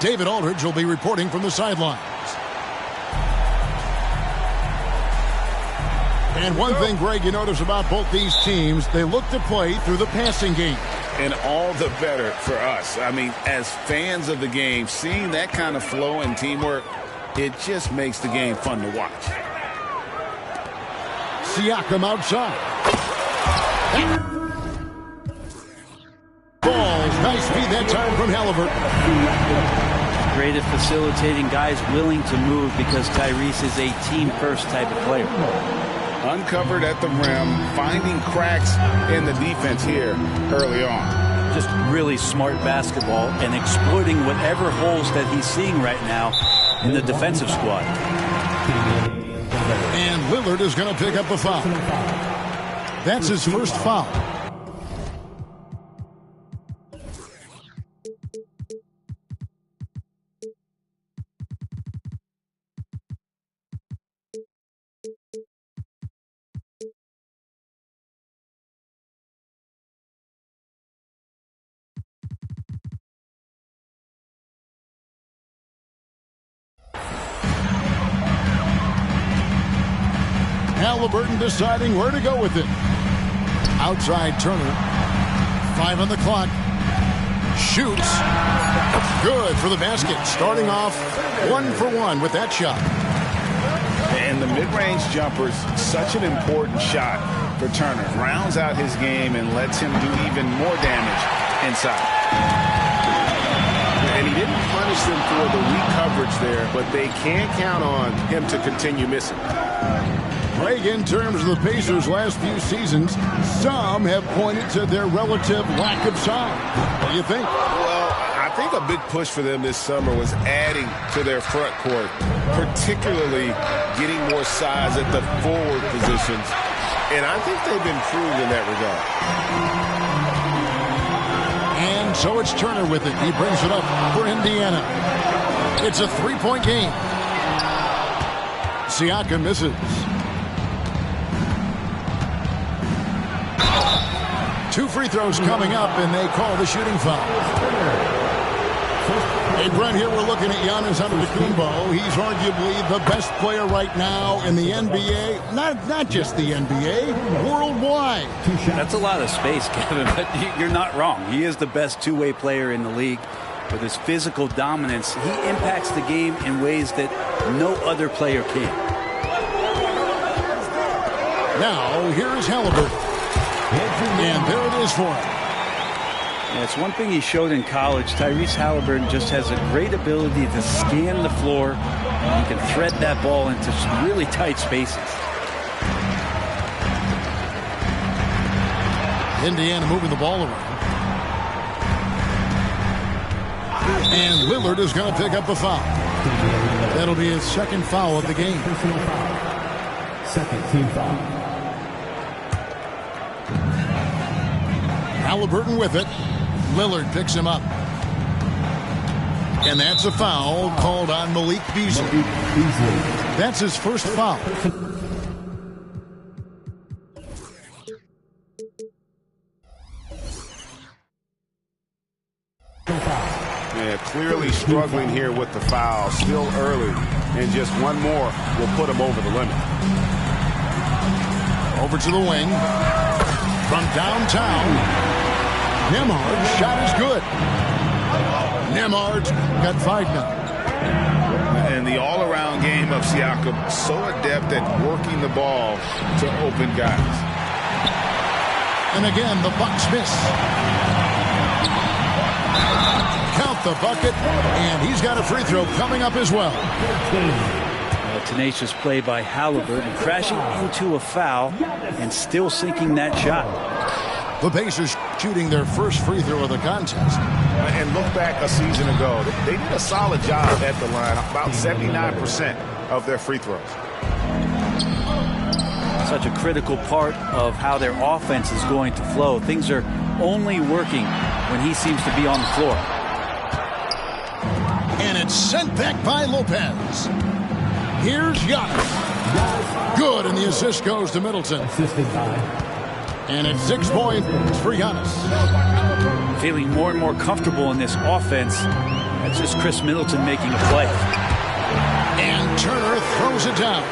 David Aldridge will be reporting from the sidelines. And one thing, Greg, you notice about both these teams, they look to play through the passing game. And all the better for us. I mean, as fans of the game, seeing that kind of flow and teamwork, it just makes the game fun to watch. Siakam outside. Balls, nice feed that time from Halliburton. Great at facilitating guys willing to move because Tyrese is a team-first type of player. Uncovered at the rim, finding cracks in the defense here early on. Just really smart basketball and exploiting whatever holes that he's seeing right now in the defensive squad. And Lillard is going to pick up a foul. That's his first foul. Halliburton deciding where to go with it. Outside Turner. 5 on the clock. Shoots. Good for the basket. Starting off 1 for 1 with that shot. And the mid-range jumper's such an important shot for Turner. Rounds out his game and lets him do even more damage inside. And he didn't punish them for the weak coverage there, but they can't count on him to continue missing. Greg, in terms of the Pacers' last few seasons, some have pointed to their relative lack of size. What do you think? Well, I think a big push for them this summer was adding to their front court, particularly getting more size at the forward positions. And I think they've improved in that regard. And so it's Turner with it. He brings it up for Indiana. It's a 3-point game. Siakam misses. 2 free throws coming up, and they call the shooting foul. Hey, Brent, here we're looking at Giannis Antetokounmpo. He's arguably the best player right now in the NBA. Not just the NBA, worldwide. That's a lot of space, Kevin, but you're not wrong. He is the best two-way player in the league. With his physical dominance, he impacts the game in ways that no other player can. Now, here's Halliburton. And there it is for him. Yeah, it's one thing he showed in college. Tyrese Halliburton just has a great ability to scan the floor. He can thread that ball into some really tight spaces. Indiana moving the ball around. And Lillard is going to pick up a foul. That'll be his second foul of the game. Second team foul. Halliburton with it. Lillard picks him up. And that's a foul called on Malik Beasley. That's his first foul. Yeah, clearly struggling here with the foul. Still early. And just one more will put him over the limit. Over to the wing. From downtown. Nembhard's shot is good. Nembhard's got 5 now. And the all-around game of Siakam, so adept at working the ball to open guys. And again, the Bucks miss. Count the bucket, and he's got a free throw coming up as well. Tenacious play by Halliburton, crashing into a foul and still sinking that shot. The Pacers shooting their first free throw of the contest. And look back a season ago. They did a solid job at the line, about 79% of their free throws. Such a critical part of how their offense is going to flow. Things are only working when he seems to be on the floor. And it's sent back by Lopez. Here's Giannis. Good, and the assist goes to Middleton. Assisted by. And it's 6 points for Giannis. Feeling more and more comfortable in this offense That's just Chris Middleton making a play. And Turner throws it down.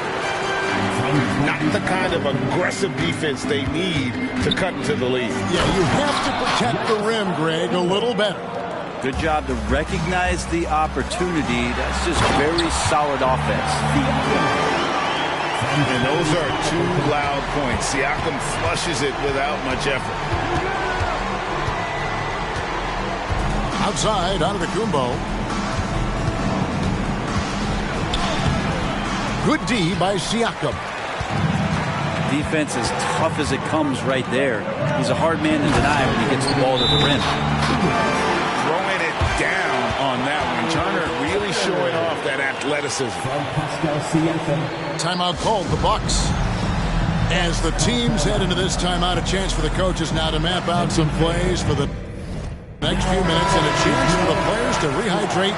Not the kind of aggressive defense they need to cut into the lead. Yeah, you have to protect the rim, Greg, a little better. Good job to recognize the opportunity. That's just very solid offense. And those are two loud points. Siakam flushes it without much effort. Outside, Antetokounmpo. Good D by Siakam. Defense as tough as it comes right there. He's a hard man to deny when he gets the ball to the rim. Throwing it down on that one. Turner really showing off that athleticism. Timeout called, the Bucks. As the teams head into this timeout, a chance for the coaches now to map out some plays for the next few minutes and a chance for the players to rehydrate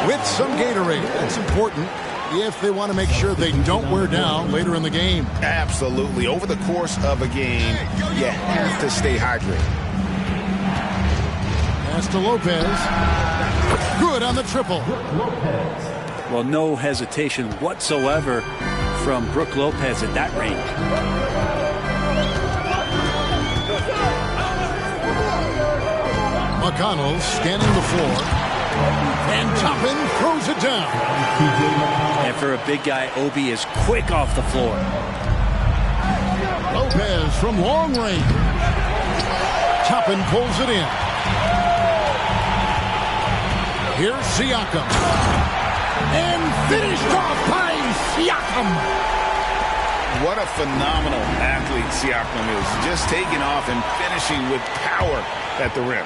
with some Gatorade. That's important if they want to make sure they don't wear down later in the game. Absolutely. Over the course of a game, you have to stay hydrated. Pass to Lopez. Good on the triple. Well, no hesitation whatsoever from Brook Lopez at that range. McConnell scanning the floor. And Toppin throws it down. And for a big guy, Obi is quick off the floor. Lopez from long range. Toppin pulls it in. Here's Siakam. And finished off by Siakam. What a phenomenal athlete Siakam is. Just taking off and finishing with power at the rim.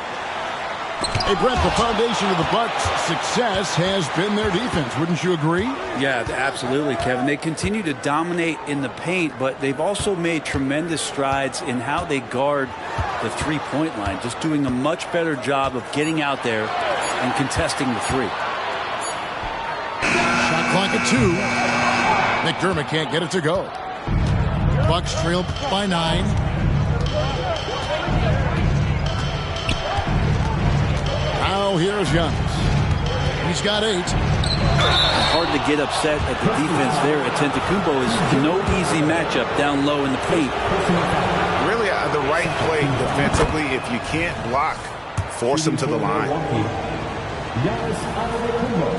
Hey, Brent, the foundation of the Bucks' success has been their defense. Wouldn't you agree? Yeah, absolutely, Kevin. They continue to dominate in the paint, but they've also made tremendous strides in how they guard the three-point line, just doing a much better job of getting out there and contesting the three. Shot clock at 2. McDermott can't get it to go. Bucks trail by 9. Now here's Giannis. He's got 8. Hard to get upset at the defense there. Antetokounmpo is no easy matchup down low in the paint. Really the right play defensively. If you can't block, force them to the line.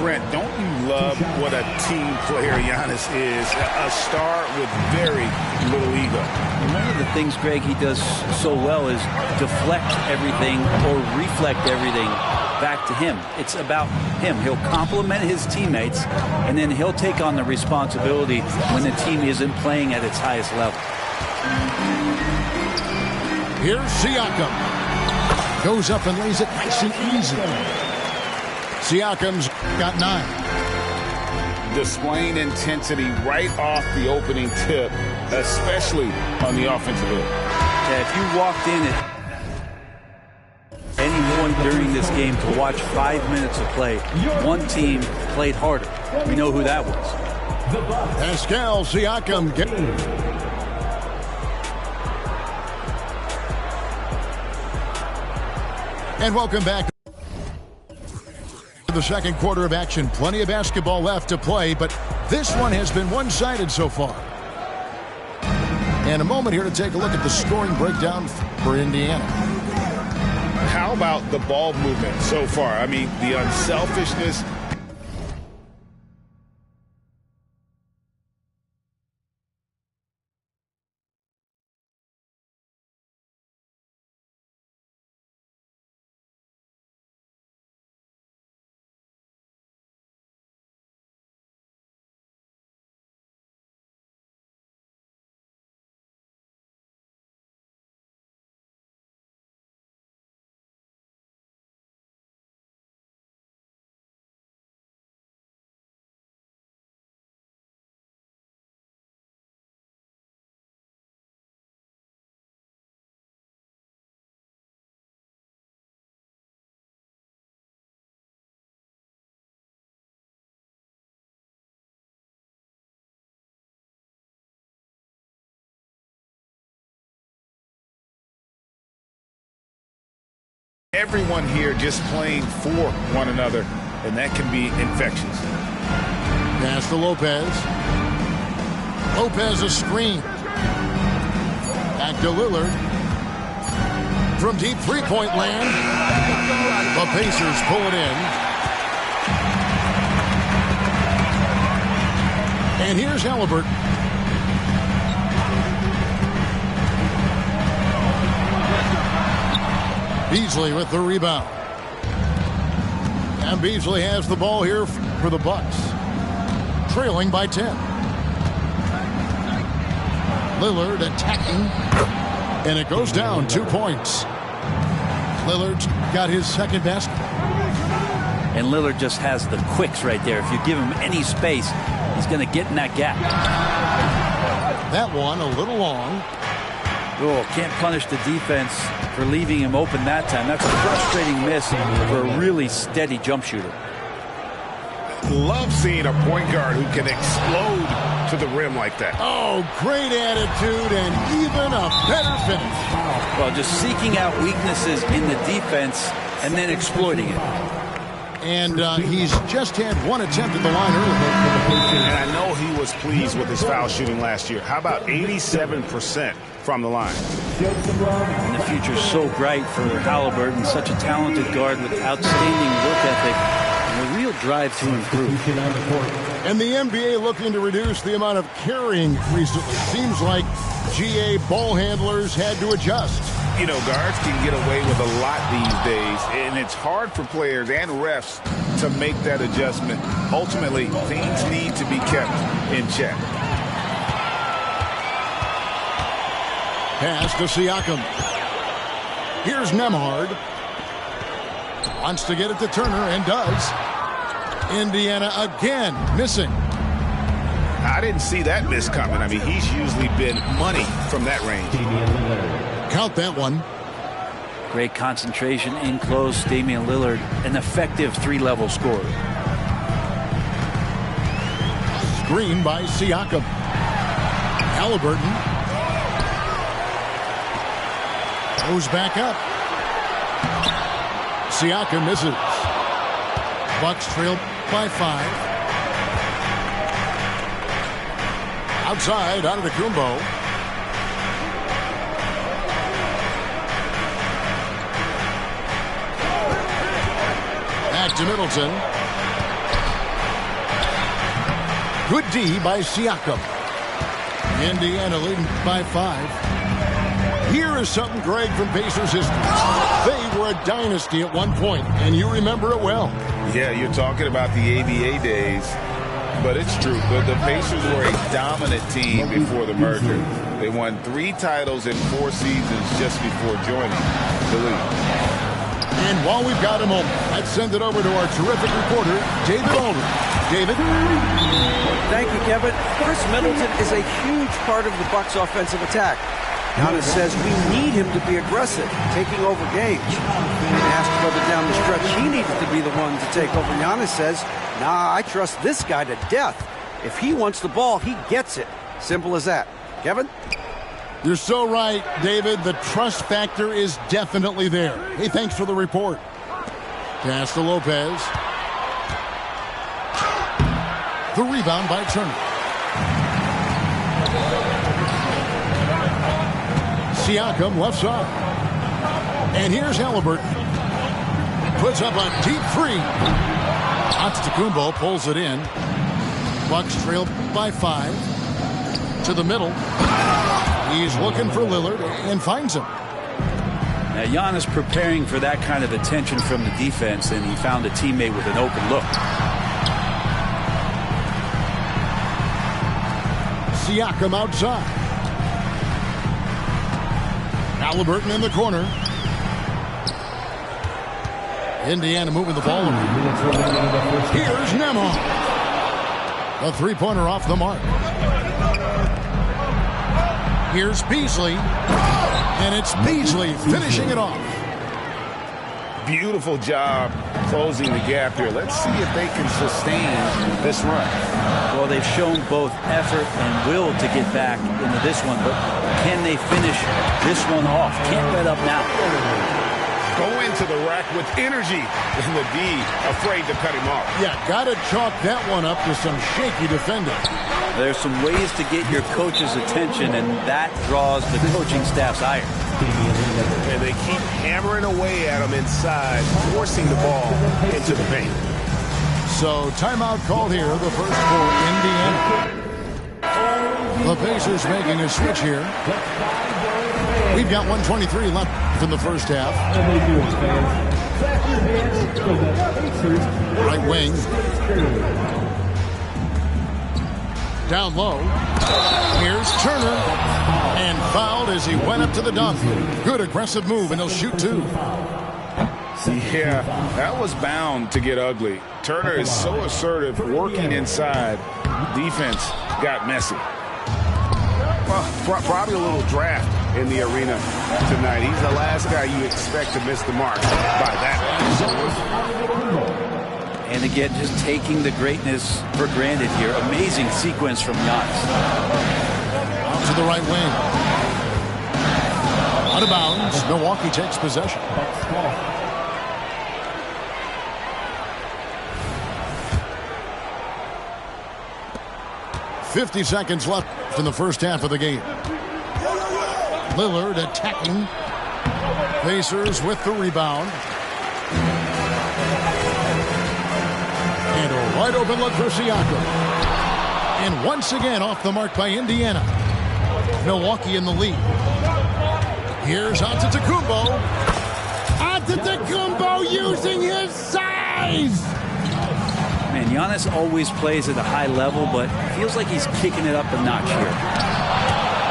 Brent, don't you love what a team player Giannis is? A star with very little ego. And one of the things, Greg, he does so well is deflect everything or reflect everything back to him. It's about him. He'll compliment his teammates, and then he'll take on the responsibility when the team isn't playing at its highest level. Here's Siakam. Goes up and lays it nice and easy. Siakam's got 9. Displaying intensity right off the opening tip, especially on the offensive end. Yeah, if you walked in at any point during this game to watch 5 minutes of play, one team played harder. We know who that was. Pascal Siakam. And welcome back to the second quarter of action. Plenty of basketball left to play, but this one has been one-sided so far. And a moment here to take a look at the scoring breakdown for Indiana. How about the ball movement so far? I mean, the unselfishness. Everyone here just playing for one another. and that can be infectious. Pass to Lopez. Lopez a screen. Back to Lillard. From deep three-point land. The Pacers pull it in. And here's Halliburton. Beasley with the rebound. And Beasley has the ball here for the Bucks. Trailing by 10. Lillard attacking. And it goes down 2 points. Lillard's got his second basket. And Lillard just has the quicks right there. If you give him any space, he's going to get in that gap. That one a little long. Oh, can't punish the defense for leaving him open that time. That's a frustrating miss for a really steady jump shooter. Love seeing a point guard who can explode to the rim like that. Oh, great attitude and even a better finish. Well, just seeking out weaknesses in the defense and then exploiting it. And he's just had one attempt at the line earlier. And I know he was pleased with his foul shooting last year. How about 87% from the line? And the future's so bright for Halliburton, such a talented guard with outstanding work ethic and a real drive to improve. And the NBA looking to reduce the amount of carrying recently. Seems like GA ball handlers had to adjust. You know, guards can get away with a lot these days, and it's hard for players and refs to make that adjustment. Ultimately, things need to be kept in check. Pass to Siakam. Here's Nembhard. Wants to get it to Turner and does. Indiana again missing. I didn't see that miss coming. I mean, he's usually been money from that range. Count that one. Great concentration in close. Damian Lillard, an effective three-level scorer. Screen by Siakam. Halliburton goes back up. Siakam misses. Bucks trail by 5. Outside, Antetokounmpo. Back to Middleton. Good D by Siakam. Indiana leading by 5. Here is something, Greg, from Pacers history. They were a dynasty at one point, and you remember it well. Yeah, you're talking about the ABA days, but it's true. The Pacers were a dominant team before the merger. They won 3 titles in 4 seasons just before joining the league. And while we've got a moment, let's send it over to our terrific reporter, David Aldridge. David? Thank you, Kevin. Chris Middleton is a huge part of the Bucks' offensive attack. Giannis says we need him to be aggressive, taking over games. And asked further down the stretch, he needed to be the one to take over. Giannis says, nah, I trust this guy to death. If he wants the ball, he gets it. Simple as that. Kevin? You're so right, David. The trust factor is definitely there. Hey, thanks for the report. Pass to Lopez. The rebound by Turner. Siakam left side. And here's Halliburton. Puts up a deep 3. Antetokounmpo pulls it in. Bucks trail by 5. To the middle. He's looking for Lillard and finds him. Now, Giannis preparing for that kind of attention from the defense, and he found a teammate with an open look. Siakam outside. Halliburton in the corner. Indiana moving the ball around. Here's Nembhard. A three-pointer off the mark. Here's Beasley. And it's Beasley finishing it off. Beautiful job closing the gap here. Let's see if they can sustain this run. Well, they've shown both effort and will to get back into this one, but can they finish this one off? Can't let up now. go into the rack with energy, and the D afraid to cut him off. Yeah, got to chalk that one up to some shaky defending. There's some ways to get your coach's attention, and that draws the coaching staff's ire. And they keep hammering away at him inside, forcing the ball into the paint. So timeout called here, the first for Indiana. The Pacers making a switch here. We've got 1:23 left in the first half. Right wing. Down low. Here's Turner. And fouled as he went up to the dunk. Good aggressive move, and he'll shoot two. Yeah, that was bound to get ugly. Turner is so assertive, working inside. Defense got messy. Well, probably a little draft in the arena tonight. He's the last guy you expect to miss the mark by that. And again, just taking the greatness for granted here. Amazing sequence from Giannis. Out to the right wing. Out of bounds. Milwaukee takes possession. 50 seconds left in the first half of the game. Lillard attacking. Pacers with the rebound. And a wide open look for Siakam. And once again off the mark by Indiana. Milwaukee in the lead. Here's Antetokounmpo. Antetokounmpo using his size. Man, Giannis always plays at a high level, but feels like he's kicking it up a notch here.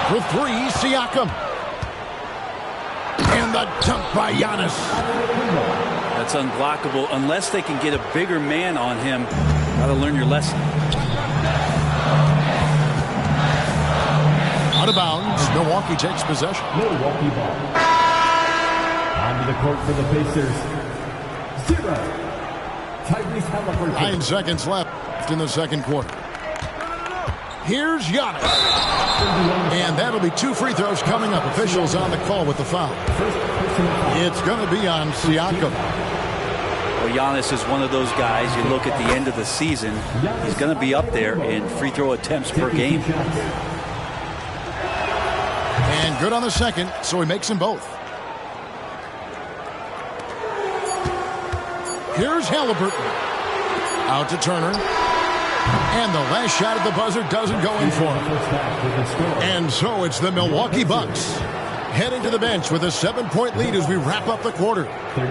For three, Siakam. And the dunk by Giannis. That's unblockable unless they can get a bigger man on him. Got to learn your lesson. Out of bounds. Milwaukee takes possession. Milwaukee ball. Onto the court for the Pacers. 0. 9 seconds left in the second quarter. Here's Giannis. And that'll be 2 free throws coming up. Officials on the call with the foul. It's going to be on Siakam. Well, Giannis is one of those guys, you look at the end of the season, he's going to be up there in free throw attempts per game. And good on the second, so he makes them both. Here's Halliburton. Out to Turner. And the last shot at the buzzer doesn't go in for him. And so it's the Milwaukee Bucks heading to the bench with a 7-point lead as we wrap up the quarter.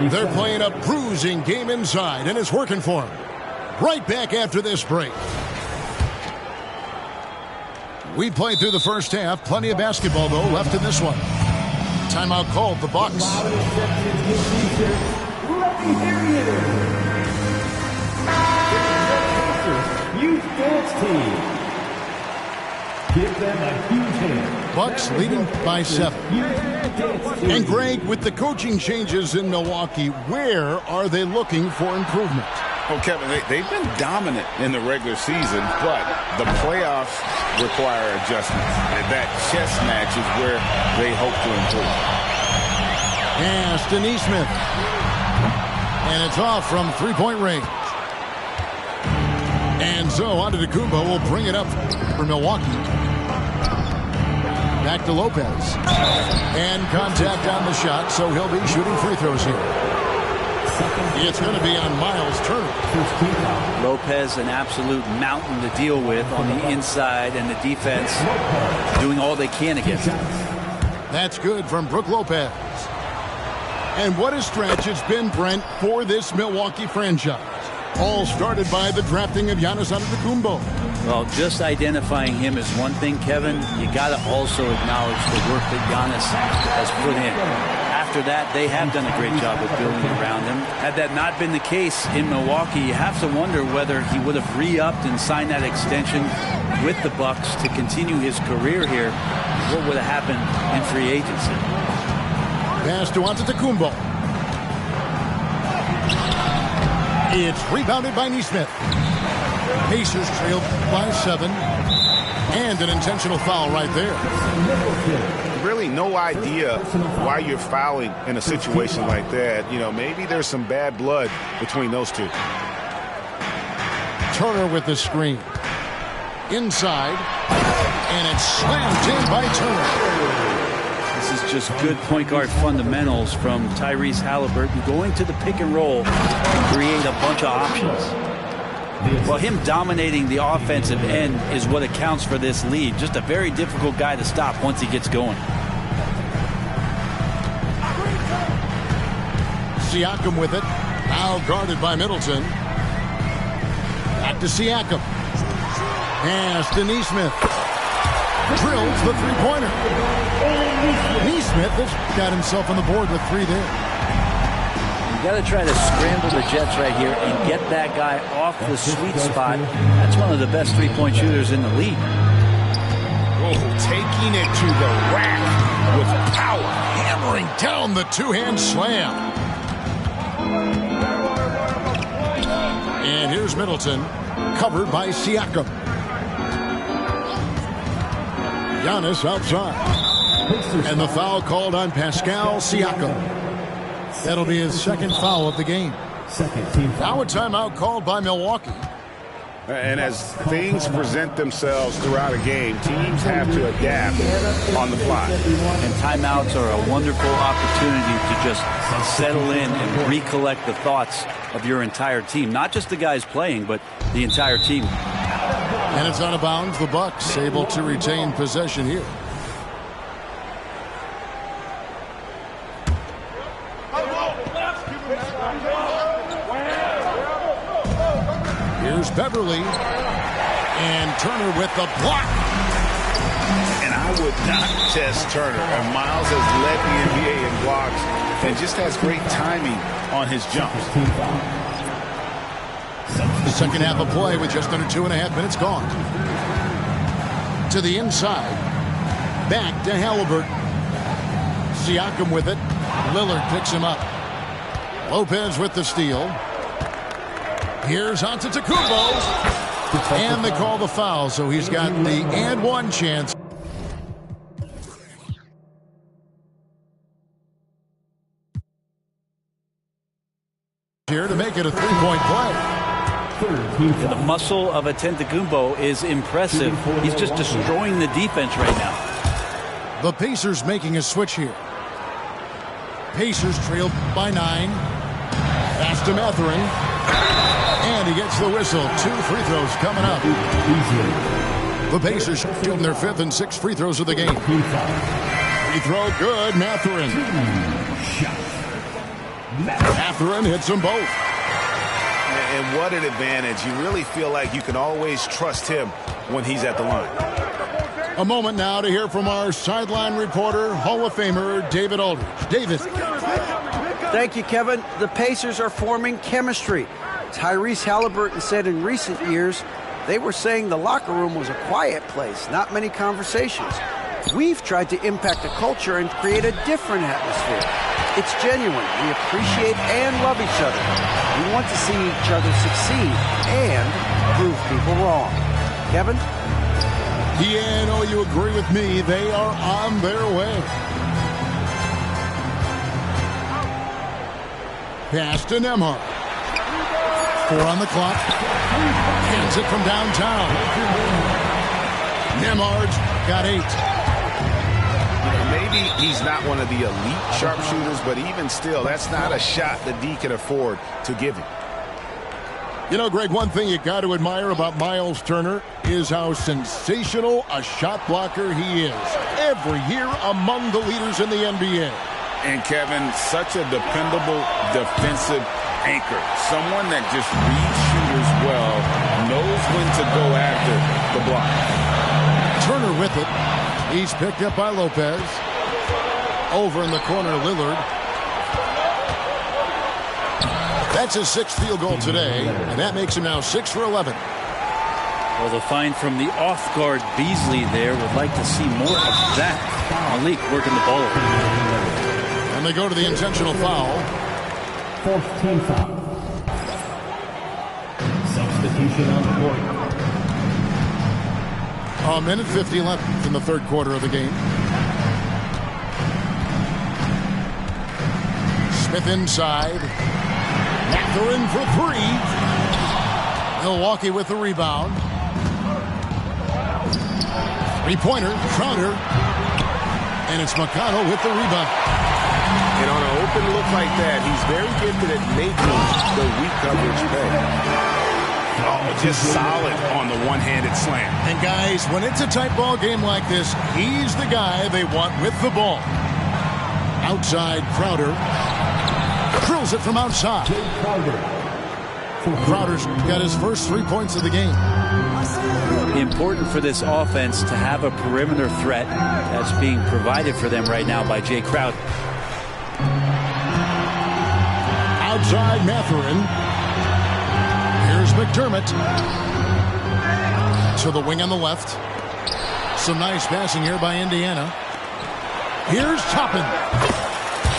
They're playing a bruising game inside, and it's working for them. Right back after this break. We played through the first half. Plenty of basketball, though, left in this one. Timeout called, the Bucks. Youth dance team. Give them a huge hand. Bucks leading by 7. And Greg, with the coaching changes in Milwaukee, where are they looking for improvement? Well, Kevin, they've been dominant in the regular season, but the playoffs require adjustments. And that chess match is where they hope to improve. Pass to Nesmith. And it's off from three-point range. And so Antetokounmpo will bring it up for Milwaukee. Back to Lopez. And contact on the shot, so he'll be shooting free throws here. It's going to be on Miles Turner. Lopez, an absolute mountain to deal with on the inside, and the defense doing all they can against him. That's good from Brook Lopez. And what a stretch it's been, Brent, for this Milwaukee franchise. All started by the drafting of Giannis Antetokounmpo. Well, just identifying him is one thing, Kevin. You got to also acknowledge the work that Giannis has put in. After that, they have done a great job of building around him. Had that not been the case in Milwaukee, you have to wonder whether he would have re-upped and signed that extension with the Bucks to continue his career here. What would have happened in free agency? Pass to Antetokounmpo. It's rebounded by Nesmith. Pacers trailed by 7. And an intentional foul right there. really no idea why you're fouling in a situation like that. You know, maybe there's some bad blood between those two. Turner with the screen. Inside. And it's slammed in by Turner. This is just good point guard fundamentals from Tyrese Halliburton, going to the pick and roll and create a bunch of options. Well, him dominating the offensive end is what accounts for this lead. Just a very difficult guy to stop once he gets going. Siakam with it. Now guarded by Middleton. Back to Siakam. Pass to Nesmith. Drills the three-pointer. Nesmith has got himself on the board with 3 there. You got to try to scramble the Jets right here and get that guy off the sweet spot. That's one of the best three-point shooters in the league. Oh, taking it to the rack with power. Hammering down the two-hand slam. And here's Middleton, covered by Siakam. Giannis outside. And the foul called on Pascal Siakam. That'll be his second foul of the game. Now a timeout called by Milwaukee. And as things present themselves throughout a game, teams have to adapt on the fly. And timeouts are a wonderful opportunity to just settle in and recollect the thoughts of your entire team. Not just the guys playing, but the entire team. And it's out of bounds. The Bucks able to retain possession here. Here's Beverly. And Turner with the block. And I would not test Turner. And Miles has led the NBA in blocks and just has great timing on his jumps. The second half of play with just under 2.5 minutes gone. To the inside. Back to Halliburton. Siakam with it. Lillard picks him up. Lopez with the steal. Here's Antetokounmpo. And they call the foul, so he's got the and one chance. Here to make it a three-point play. The muscle of Antetokounmpo is impressive. He's just destroying the defense right now. The Pacers making a switch here. Pacers trailed by 9. Pass to Mathurin. And he gets the whistle. 2 free throws coming up. The Pacers shooting their 5th and 6th free throws of the game. Free throw good. Mathurin. Mathurin hits them both. And what an advantage. You really feel like you can always trust him when he's at the line. A moment now to hear from our sideline reporter, Hall of Famer David Aldridge. David. Thank you, Kevin. The Pacers are forming chemistry. Tyrese Halliburton said in recent years they were saying the locker room was a quiet place, not many conversations. We've tried to impact the culture and create a different atmosphere. It's genuine. We appreciate and love each other. We want to see each other succeed and prove people wrong. Kevin? Yeah, no, you agree with me. They are on their way. Pass to Nembhard. 4 on the clock. Hands it from downtown. Nembhard's got 8. Maybe he's not one of the elite sharpshooters, but even still, that's not a shot that D can afford to give him. You know, Greg, one thing you got to admire about Miles Turner is how sensational a shot blocker he is. Every year among the leaders in the NBA. And Kevin, such a dependable defensive anchor. Someone that just reads shooters well, knows when to go after the block. Turner with it. He's picked up by Lopez. Over in the corner, Lillard. That's his 6th field goal today, and that makes him now 6 for 11. Well, the find from the off-guard Beasley there. Would like to see more of that. Malik working the ball. And they go to the intentional foul. 4th team foul. Substitution on the court. A minute 50 left in the 3rd quarter of the game. Smith inside. Mathurin for three. Milwaukee with the rebound. Three-pointer, Crowder. And it's McConnell with the rebound. And on an open look like that, he's very gifted at making the weak coverage pay. Oh, just solid on the one-handed slam. And guys, when it's a tight ball game like this, he's the guy they want with the ball. Outside, Crowder. Drills it from outside. Crowder's got his first 3 points of the game. Important for this offense to have a perimeter threat that's being provided for them right now by Jay Crowder. Outside, Mathurin. Here's McDermott. To the wing on the left. Some nice passing here by Indiana. Here's Toppin.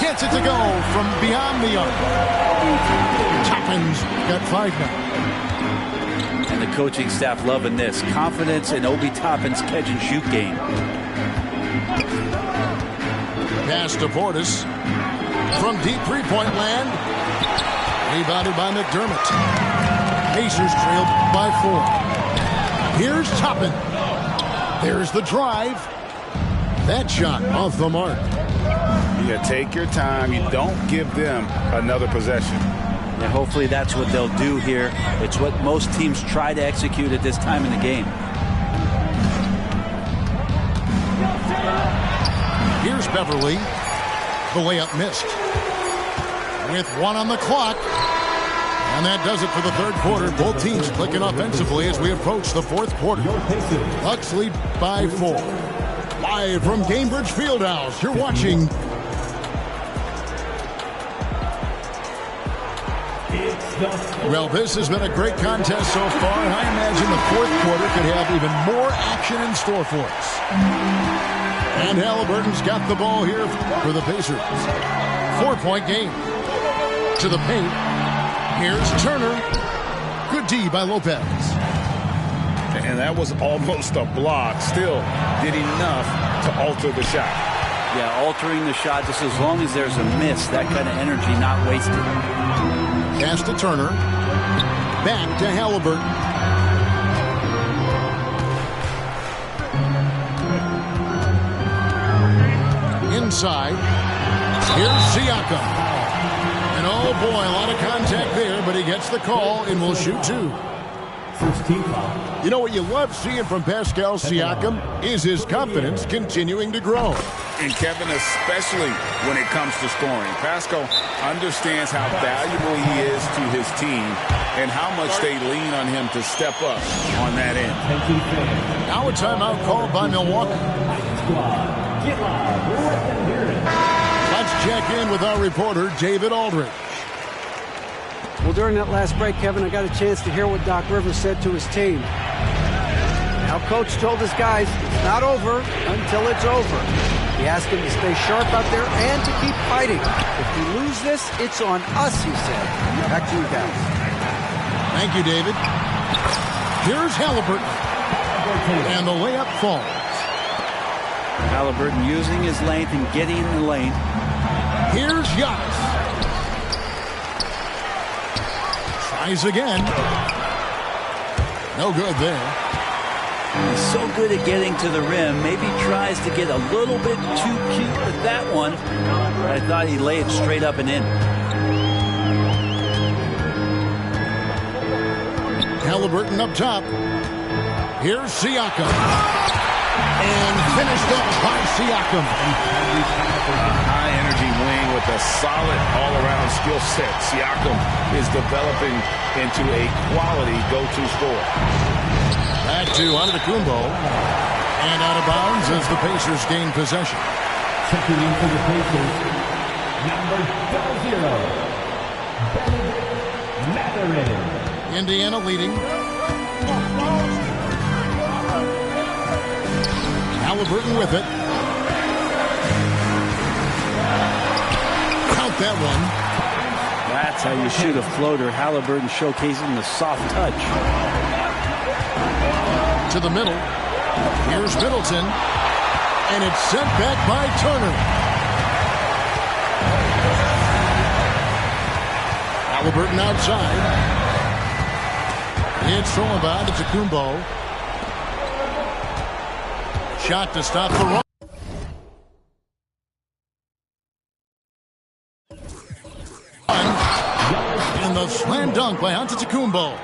Gets it to go from beyond the arc. Toppin's got 5 now. And the coaching staff loving this. Confidence in Obi Toppin's catch-and-shoot game. Pass to Portis. From deep three-point land. Rebounded by McDermott. Pacers trailed by 4. Here's Toppin. There's the drive. That shot off the mark. Yeah, take your time. You don't give them another possession. And hopefully that's what they'll do here. It's what most teams try to execute at this time in the game. Here's Beverly. The layup missed. With 1 on the clock. And that does it for the third quarter. Both teams clicking offensively as we approach the fourth quarter. Bucks lead by 4. Live from Gainbridge Fieldhouse, you're watching. Well, this has been a great contest so far, and I imagine the fourth quarter could have even more action in store for us. And Halliburton's got the ball here for the Pacers. 4-point game. To the paint. Here's Turner. Good D by Lopez. And that was almost a block. Still did enough to alter the shot. Yeah, altering the shot just as long as there's a miss. That kind of energy not wasted. Pass to Turner. Back to Halliburton. Inside. Here's Siakam. And oh boy, a lot of contact there, but he gets the call and will shoot 2. First team foul. You know what you love seeing from Pascal Siakam is his confidence continuing to grow. And Kevin, especially when it comes to scoring. Pascal understands how valuable he is to his team and how much they lean on him to step up on that end. Now a timeout called by Milwaukee. Let's check in with our reporter, David Aldridge. Well, during that last break, Kevin, I got a chance to hear what Doc Rivers said to his team. Now, Coach told his guys, it's not over until it's over. He asked them to stay sharp out there and to keep fighting. If we lose this, it's on us, he said. Back to you guys. Thank you, David. Here's Halliburton. And the layup falls. Halliburton using his length and getting in the lane. Here's Giannis. Tries again. No good there. He's so good at getting to the rim. Maybe tries to get a little bit too cute with that one. But I thought he laid it straight up and in. Halliburton up top. Here's Siakam. And finished up by Siakam. High energy wing with a solid all-around skill set. Siakam is developing into a quality go-to scorer. Back to Antetokounmpo. And out of bounds as the Pacers gain possession. Checking in for the Pacers, number 00, Mathurin. Indiana leading. Halliburton with it. Count that one. That's how you shoot a floater. Halliburton showcasing the soft touch. To the middle. Here's Middleton. And it's sent back by Turner. Halliburton outside. It's thrown by to Kumbo. Shot to stop the run. And the slam dunk by Antetokounmpo.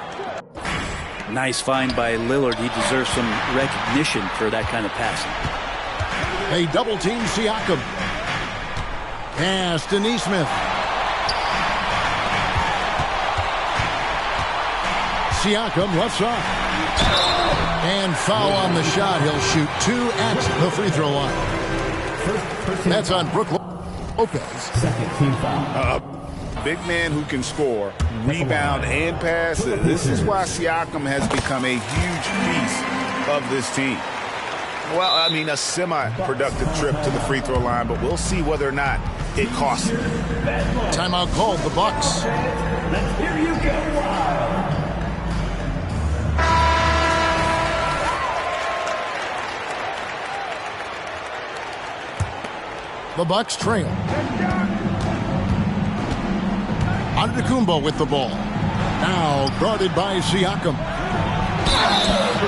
Nice find by Lillard. He deserves some recognition for that kind of passing. They double team Siakam. Pass to Nesmith. Siakam left side. And foul on the shot. He'll shoot 2 at the free throw line. That's on Brook Lopez. Second team foul. Big man who can score, rebound, and pass. This is why Siakam has become a huge piece of this team. Well, I mean, a semi-productive trip to the free throw line, but we'll see whether or not it costs him. Timeout called, the Bucks. Here you go, Wild. The Bucks trail. Antetokounmpo with the ball. Now guarded by Siakam.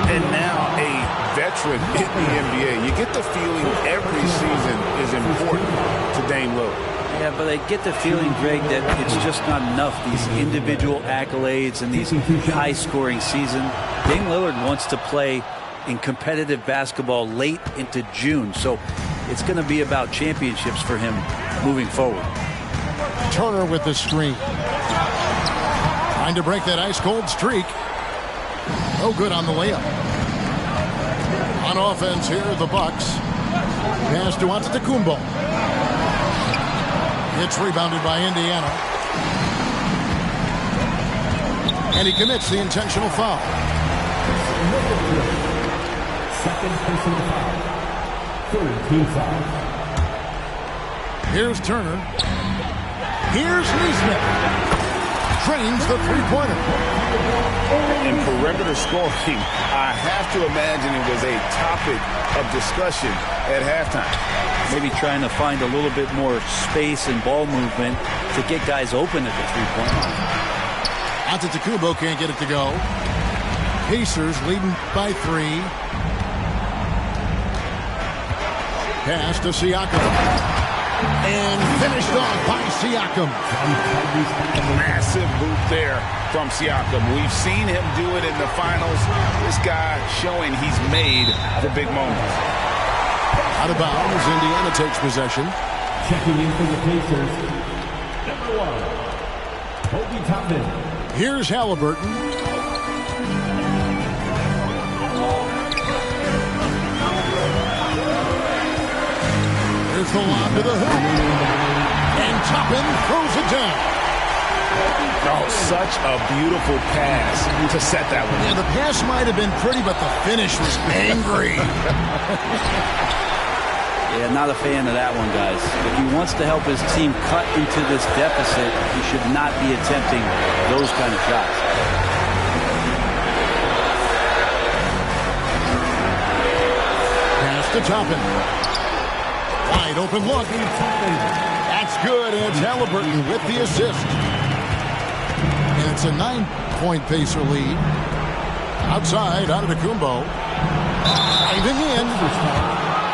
And now a veteran in the NBA. You get the feeling every season is important to Dame Lillard. Yeah, but I get the feeling, Greg, that it's just not enough. These individual accolades and these high-scoring seasons. Dame Lillard wants to play in competitive basketball late into June. So it's going to be about championships for him moving forward. Turner with the screen. Trying to break that ice-cold streak. No good on the layup. On offense here, the Bucks. Pass to Antetokounmpo. It's rebounded by Indiana. And he commits the intentional foul. Second personal foul. Third team foul. Here's Turner. Here's Nesmith. Trains the three-pointer. In perimeter scoring, I have to imagine it was a topic of discussion at halftime. Maybe trying to find a little bit more space and ball movement to get guys open at the three-point line. Antetokounmpo can't get it to go. Pacers leading by 3. Pass to Siakam. And finished off by Siakam. Massive boot there from Siakam. We've seen him do it in the finals. This guy showing he's made for big moments. Out of bounds, Indiana takes possession. Checking in for the Pacers. Number 1, Obi Toppin. Here's Halliburton. Here's the lob to the hoop. And Toppin throws it down. Oh, such a beautiful pass to set that one. Yeah, the pass might have been pretty, but the finish was angry. Yeah, not a fan of that one, guys. If he wants to help his team cut into this deficit, he should not be attempting those kind of shots. Pass to Toppin. Wide open look. That's good, and it's Halliburton with the assist. And it's a 9-point Pacer lead. Outside, Antetokounmpo. Diving in.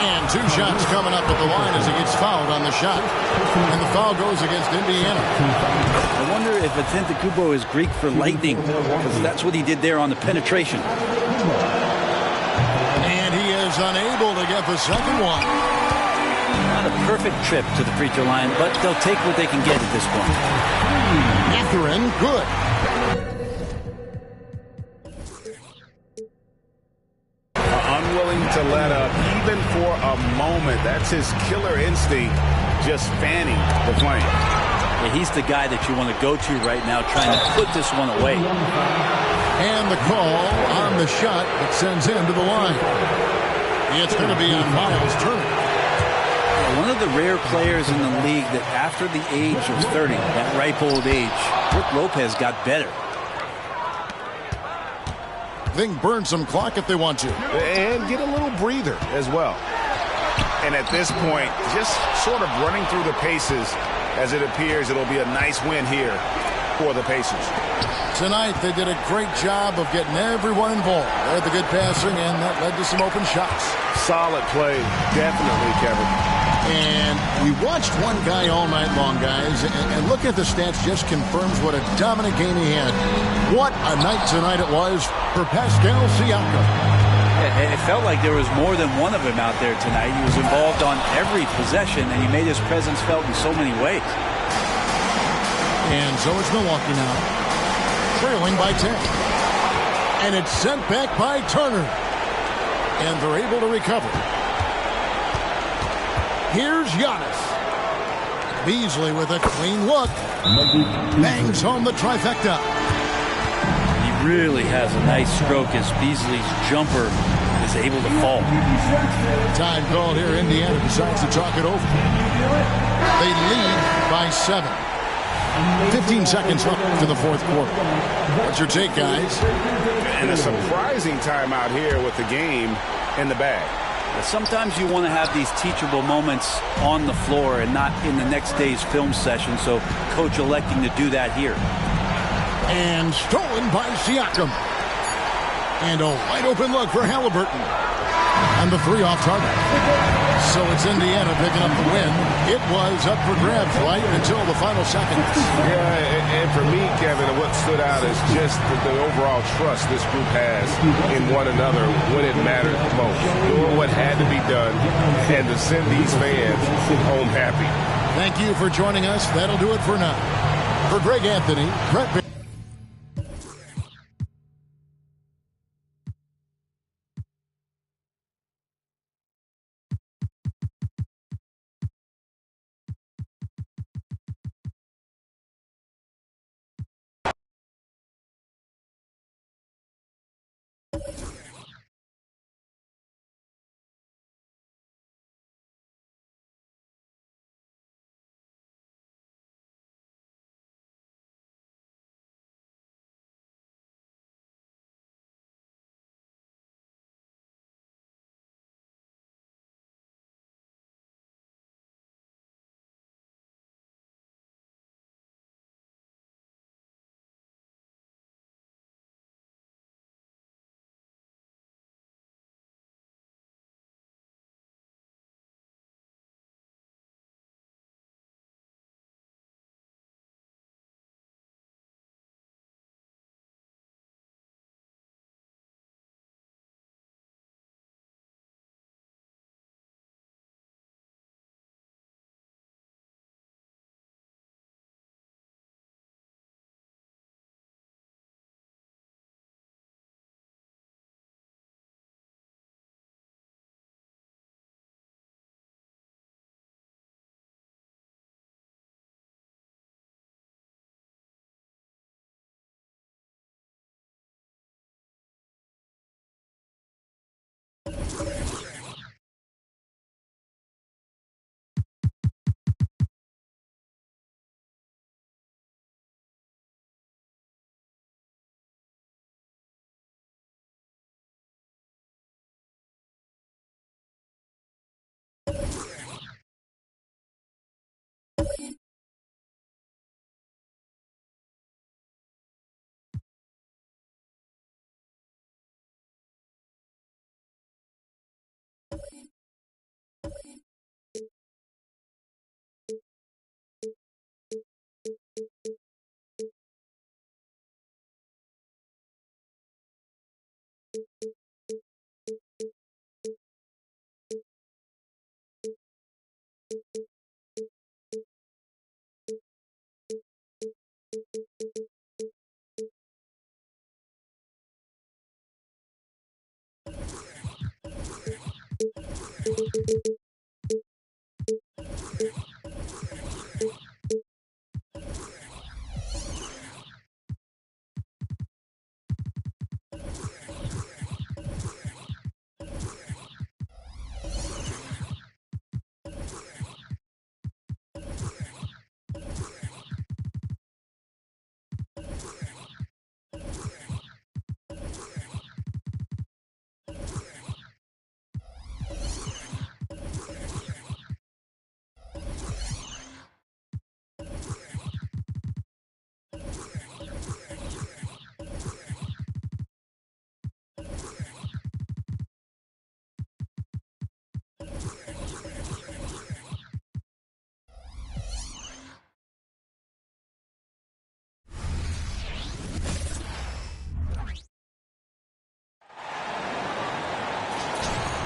And 2 shots coming up at the line as he gets fouled on the shot. And the foul goes against Indiana. I wonder if Antetokounmpo is Greek for lightning, because that's what he did there on the penetration. And he is unable to get the second one. Not a perfect trip to the free throw line, but they'll take what they can get at this point. Mathurin, good. Unwilling to let up, even for a moment. That's his killer instinct, just fanning the flame. Yeah, he's the guy that you want to go to right now, trying to put this one away. And the call on the shot that sends him to the line. It's going to be on Miles Turner. One of the rare players in the league that after the age of 30, that ripe old age, Brook Lopez got better. They can burn some clock if they want to. And get a little breather as well. And at this point, just sort of running through the paces as it appears it'll be a nice win here for the Pacers. Tonight, they did a great job of getting everyone involved. They had the good passing, and that led to some open shots. Solid play, definitely, Kevin. And we watched one guy all night long, guys, and look at the stats just confirms what a dominant game he had. What a night tonight it was for Pascal Siakam. It felt like there was more than one of him out there tonight. He was involved on every possession, and he made his presence felt in so many ways. And so it's Milwaukee now, trailing by 10. And it's sent back by Turner. And they're able to recover. Here's Giannis. Beasley with a clean look. Bangs home the trifecta. He really has a nice stroke as Beasley's jumper is able to fall. Time called here. Indiana decides to talk it over. They lead by 7. 15 seconds up to the fourth quarter. What's your take, guys? And a surprising timeout here with the game in the bag. Sometimes you want to have these teachable moments on the floor and not in the next day's film session, so coach electing to do that here. And stolen by Siakam. And a wide open look for Halliburton. And the three off target. So it's Indiana picking up the win. It was up for grabs right until the final seconds. Yeah, and for me, Kevin, what stood out is just the overall trust this group has in one another when it mattered the most. Doing what had to be done and to send these fans home happy. Thank you for joining us. That'll do it for now. For Greg Anthony, Brett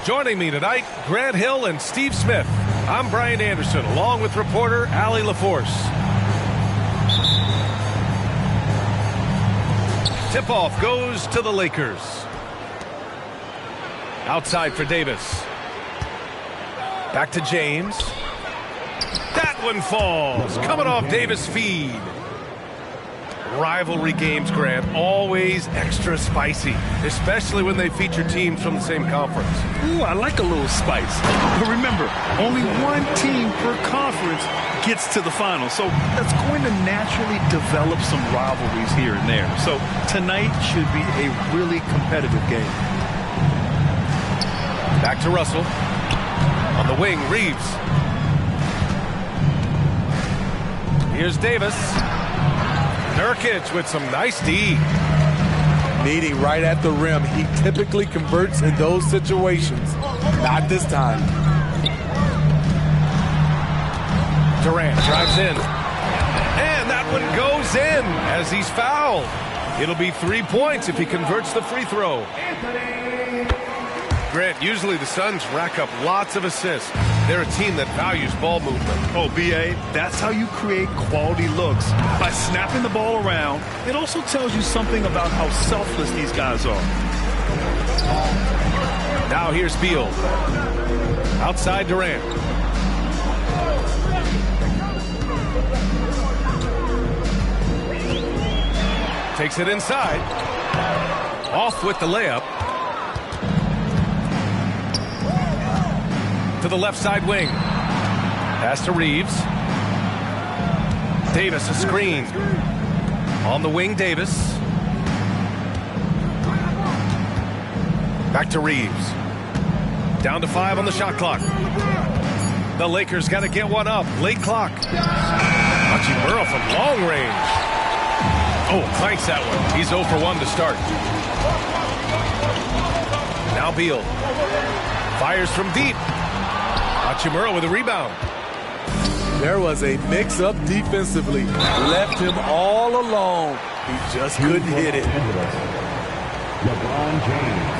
Joining me tonight, Grant Hill and Steve Smith. I'm Brian Anderson, along with reporter Allie LaForce. Tip-off goes to the Lakers. Outside for Davis. Back to James. That one falls. Coming off Davis' feed. Rivalry games, Grant, always extra spicy, especially when they feature teams from the same conference. Ooh, I like a little spice. But remember, only one team per conference gets to the final, so that's going to naturally develop some rivalries here and there. So tonight should be a really competitive game. Back to Russell. On the wing, Reeves. Here's Davis. Nurkic with some nice D. Meeting right at the rim. He typically converts in those situations. Not this time. Durant drives in. And that one goes in as he's fouled. It'll be 3 points if he converts the free throw. Grant, usually the Suns rack up lots of assists. They're a team that values ball movement. Oh, B.A., that's how you create quality looks. By snapping the ball around, it also tells you something about how selfless these guys are. Now here's Beal. Outside Durant. Takes it inside. Off with the layup. To the left side wing. Pass to Reeves. Davis a screen. On the wing, Davis. Back to Reeves. Down to 5 on the shot clock. The Lakers got to get one up. Late clock. Hachimura from long range. Oh, clanks that one. He's 0 for 1 to start. Now Beal. Fires from deep. Hachimura with a rebound. There was a mix-up defensively. Left him all alone. He just couldn't hit it. LeBron James.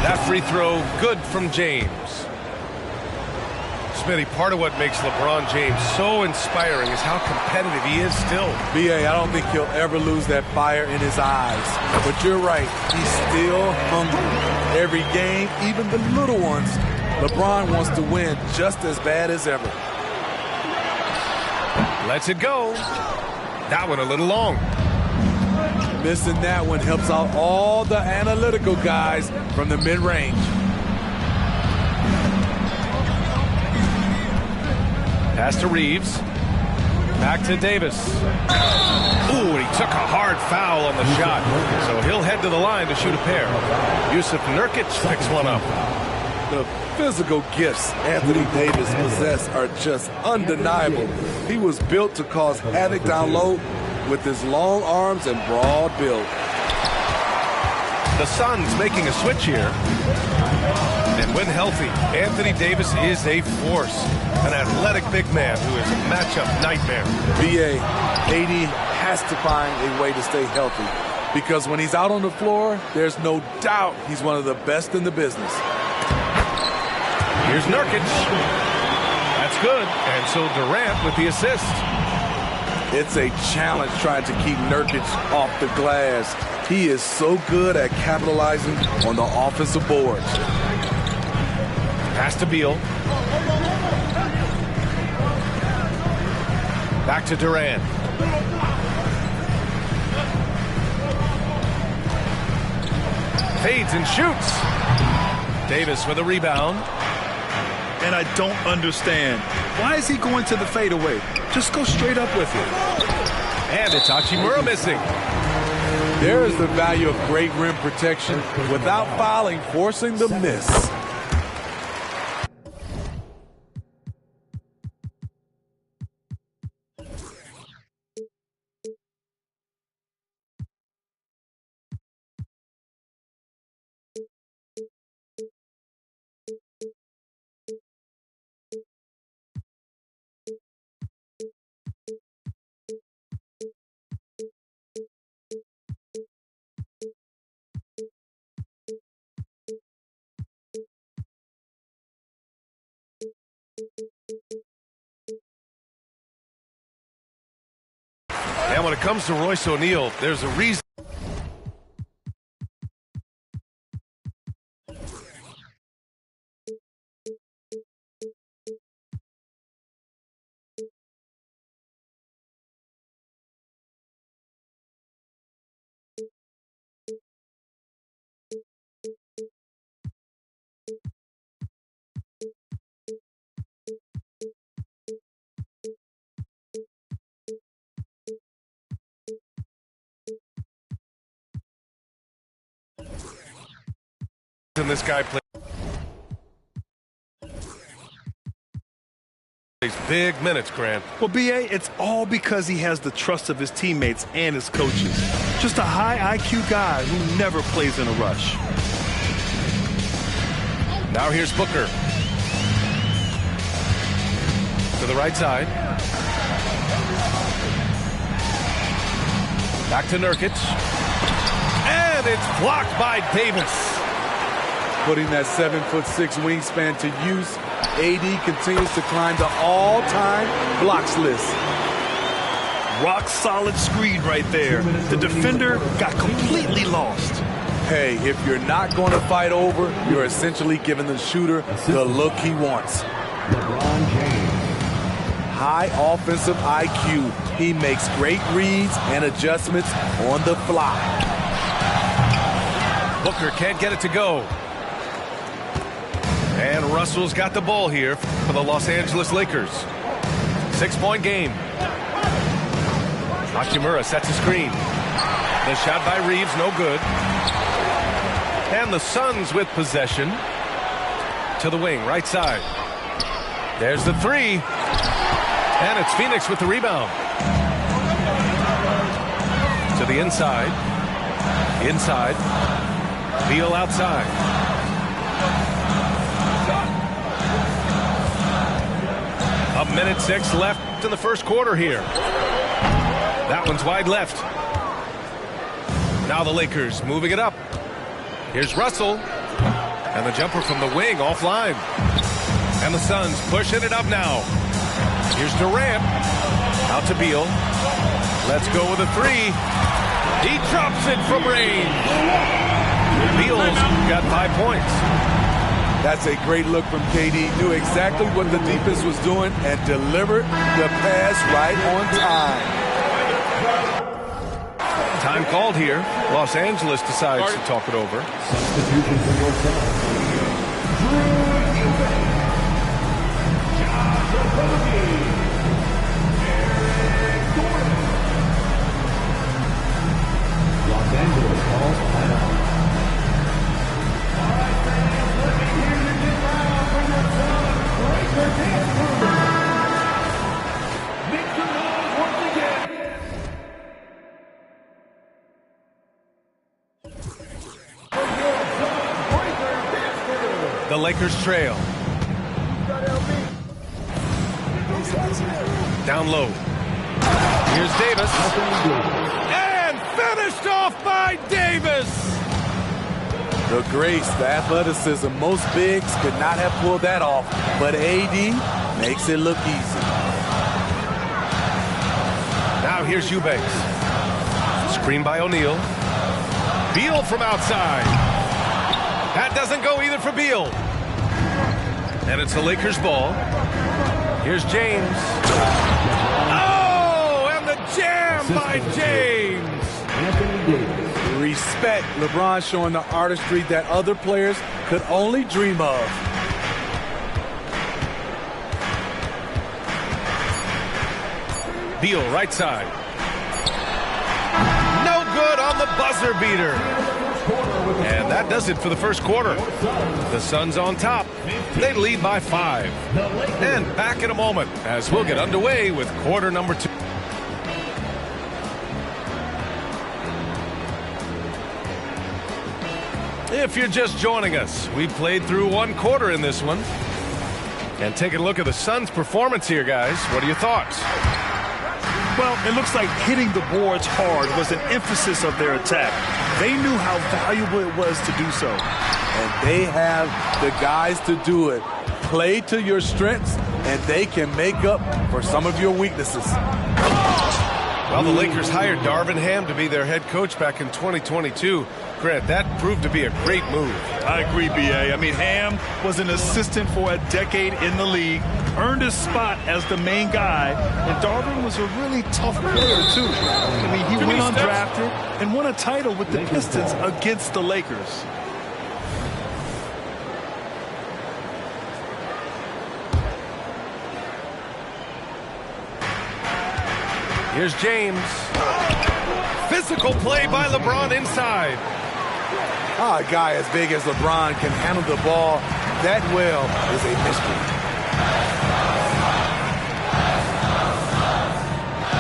That free throw, good from James. Smitty, part of what makes LeBron James so inspiring is how competitive he is still. B.A., I don't think he'll ever lose that fire in his eyes. But you're right. He's still hungry. Every game, even the little ones, LeBron wants to win just as bad as ever. Lets it go. That one a little long. Missing that one helps out all the analytical guys from the mid-range. Pass to Reeves. Back to Davis. Ooh, and he took a hard foul on the shot. So he'll head to the line to shoot a pair. Yusuf Nurkic picks one up. The physical gifts Anthony Davis possesses are just undeniable. He was built to cause havoc down low with his long arms and broad build. The Suns making a switch here. And when healthy, Anthony Davis is a force. An athletic big man who is a matchup nightmare. B.A., AD has to find a way to stay healthy because when he's out on the floor, there's no doubt he's one of the best in the business. Here's Nurkic. That's good. And so Durant with the assist. It's a challenge trying to keep Nurkic off the glass. He is so good at capitalizing on the offensive boards. Pass to Beal. Back to Durant. Fades and shoots. Davis with a rebound. And I don't understand. Why is he going to the fadeaway? Just go straight up with it. And it's Hachimura missing. There is the value of great rim protection without fouling, forcing the miss. And when it comes to Royce O'Neal, there's a reason. And this guy plays big minutes, Grant. Well, B.A., it's all because he has the trust of his teammates and his coaches. Just a high IQ guy who never plays in a rush. Now here's Booker. To the right side. Back to Nurkic. And it's blocked by Davis. Putting that 7'6" wingspan to use, AD continues to climb the all-time blocks list. Rock solid screen right there. The defender got completely lost. Hey, if you're not going to fight over, you're essentially giving the shooter the look he wants. LeBron James. High offensive IQ. He makes great reads and adjustments on the fly. Booker can't get it to go. And Russell's got the ball here for the Los Angeles Lakers. 6-point game. Hachimura sets a screen. The shot by Reeves, no good. And the Suns with possession. To the wing, right side. There's the three. And it's Phoenix with the rebound. To the inside. Inside. Beal outside. A minute 6 left in the first quarter here. That one's wide left. Now the Lakers moving it up. Here's Russell. And the jumper from the wing offline. And the Suns pushing it up now. Here's Durant. Out to Beal. Let's go with a three. He drops it from range. Beal's got 5 points. That's a great look from KD. Knew exactly what the defense was doing and delivered the pass right on time. Time called here. Los Angeles decides to talk it over. Substitution for your Los Angeles calls timeout. The Lakers trail. Down low. Here's Davis. And finished off by Davis. The grace, the athleticism, most bigs could not have pulled that off, but AD makes it look easy. Now here's Eubanks. Screen by O'Neal. Beal from outside. That doesn't go either for Beal. And it's the Lakers' ball. Here's James. Oh, and the jam by James. Respect. LeBron showing the artistry that other players could only dream of. Beal, right side. No good on the buzzer beater. And that does it for the first quarter. The Suns on top. They lead by 5. And back in a moment as we'll get underway with quarter number 2. If you're just joining us, we played through 1 quarter in this one. And taking a look at the Suns' performance here, guys. What are your thoughts? Well, it looks like hitting the boards hard was an emphasis of their attack. They knew how valuable it was to do so. And they have the guys to do it. Play to your strengths, and they can make up for some of your weaknesses. Well, the Lakers hired Darvin Ham to be their head coach back in 2022. Grant, that proved to be a great move. I agree, B.A. I mean, Ham was an assistant for a decade in the league, earned his spot as the main guy, and Darvin was a really tough player, too. I mean, he went undrafted and won a title with the Pistons against the Lakers. Here's James. Physical play by LeBron inside. How a guy as big as LeBron can handle the ball that well is a mystery.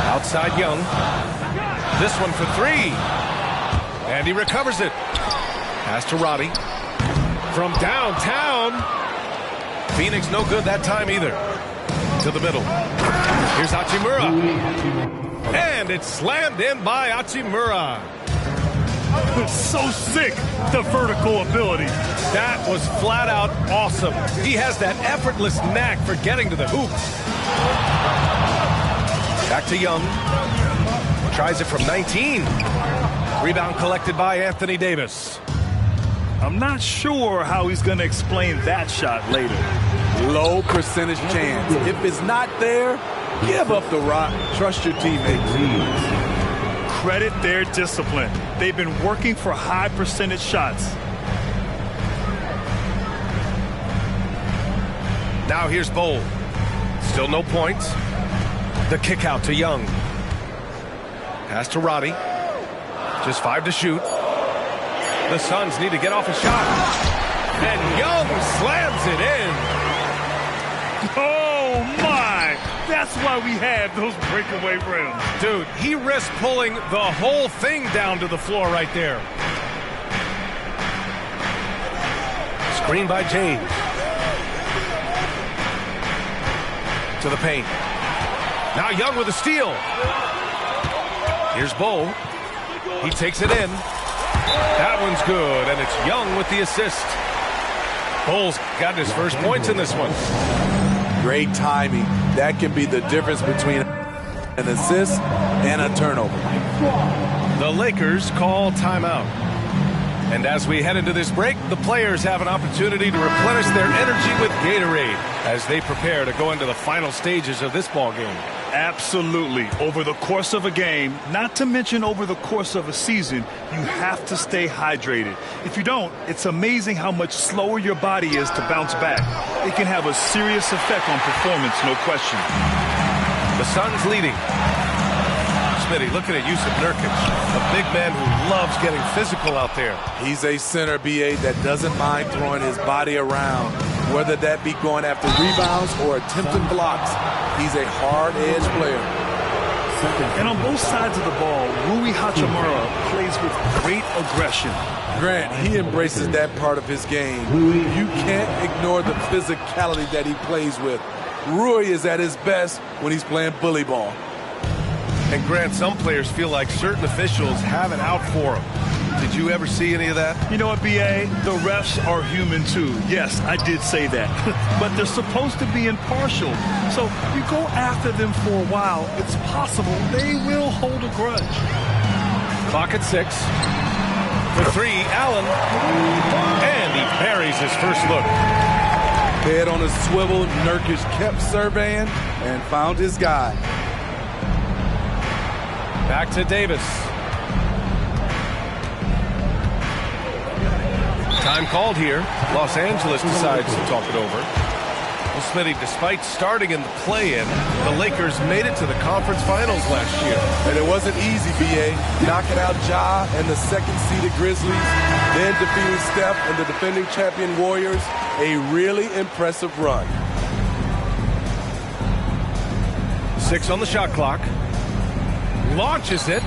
Outside Young. This one for three. And he recovers it. Pass to Roddy. From downtown. Phoenix no good that time either. To the middle. Here's Hachimura. And it's slammed in by Hachimura. So sick, the vertical ability. That was flat out awesome. He has that effortless knack for getting to the hoop. Back to Young. Tries it from 19. Rebound collected by Anthony Davis. I'm not sure how he's going to explain that shot later. Low percentage chance. If it's not there, give up the rock. Trust your teammates. Credit their discipline. They've been working for high percentage shots. Now here's Bowl. Still no points. The kick out to Young. Pass to Roddy. Just 5 to shoot. The Suns need to get off a shot. And Young slams it in. Oh, my. That's why we have those breakaway rims. Dude, he risked pulling the whole thing down to the floor right there. Screen by James. To the paint. Now Young with a steal. Here's Bowl. He takes it in. That one's good, and it's Young with the assist. Bowl's gotten his first points in this one. Great timing. That can be the difference between an assist and a turnover. The Lakers call timeout. And as we head into this break, the players have an opportunity to replenish their energy with Gatorade as they prepare to go into the final stages of this ball game. Absolutely. Over the course of a game, not to mention over the course of a season, you have to stay hydrated. If you don't, it's amazing how much slower your body is to bounce back. It can have a serious effect on performance, no question. The Suns leading. Smitty, looking at Yusuf Nurkic, a big man who loves getting physical out there. He's a center, B.A., that doesn't mind throwing his body around, whether that be going after rebounds or attempting blocks. He's a hard-edged player. And on both sides of the ball, Rui Hachimura plays with great aggression. Grant, he embraces that part of his game. You can't ignore the physicality that he plays with. Rui is at his best when he's playing bully ball. And Grant, some players feel like certain officials have it out for them. Did you ever see any of that? You know what, B.A.? The refs are human, too. Yes, I did say that. But they're supposed to be impartial. So you go after them for a while, it's possible they will hold a grudge. Clock at 6. For 3, Allen. And he buries his first look. Head on a swivel, Nurkic kept surveying and found his guy. Back to Davis. Time called here. Los Angeles decides to talk it over. Well, Smitty, despite starting in the play-in, the Lakers made it to the conference finals last year. And it wasn't easy, B.A. Knocking out Ja and the second-seeded Grizzlies, then defeating Steph and the defending champion Warriors. A really impressive run. 6 on the shot clock. Launches it.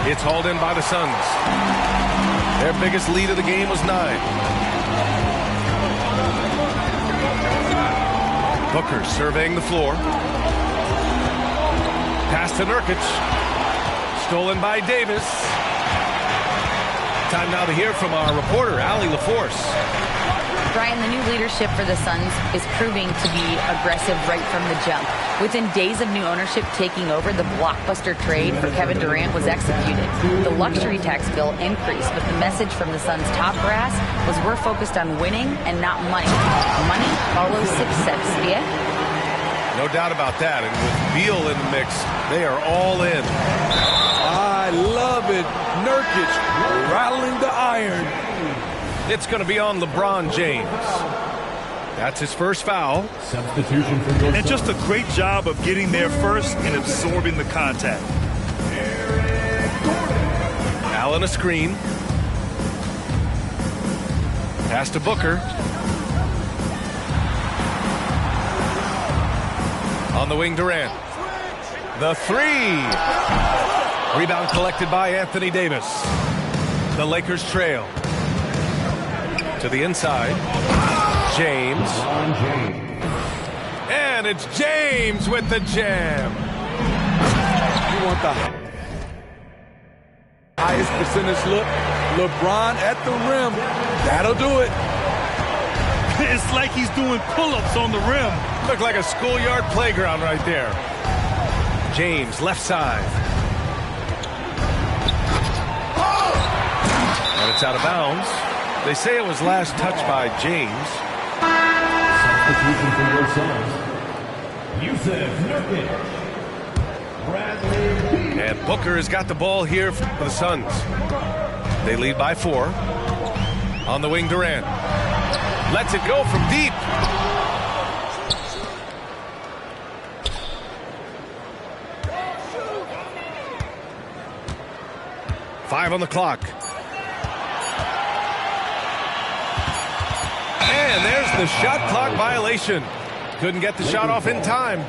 It's hauled in by the Suns. Their biggest lead of the game was 9. Booker surveying the floor. Pass to Nurkic. Stolen by Davis. Time now to hear from our reporter, Allie LaForce. Brian, the new leadership for the Suns is proving to be aggressive right from the jump. Within days of new ownership taking over, the blockbuster trade for Kevin Durant was executed. The luxury tax bill increased, but the message from the Suns' top brass was we're focused on winning and not money. Money follows success, yeah? No doubt about that. And with Beal in the mix, they are all in. I love it. Nurkic rattling the iron. It's going to be on LeBron James. That's his first foul. Substitution for your And just a great job of getting there first and absorbing the contact. Allen a screen. Pass to Booker. On the wing, Durant. The three. Rebound collected by Anthony Davis. The Lakers trail. To the inside. James. And it's James with the jam. You want the highest percentage look? LeBron at the rim. That'll do it. It's like he's doing pull-ups on the rim. Looked like a schoolyard playground right there. James, left side. And it's out of bounds. They say it was last touched by James. substitution for your Suns. Yusuf Nurkic. Bradley Beal. And Booker has got the ball here for the Suns. They lead by 4. On the wing, Durant. Lets it go from deep. Five on the clock. And there's the shot clock violation. Couldn't get the shot off in time.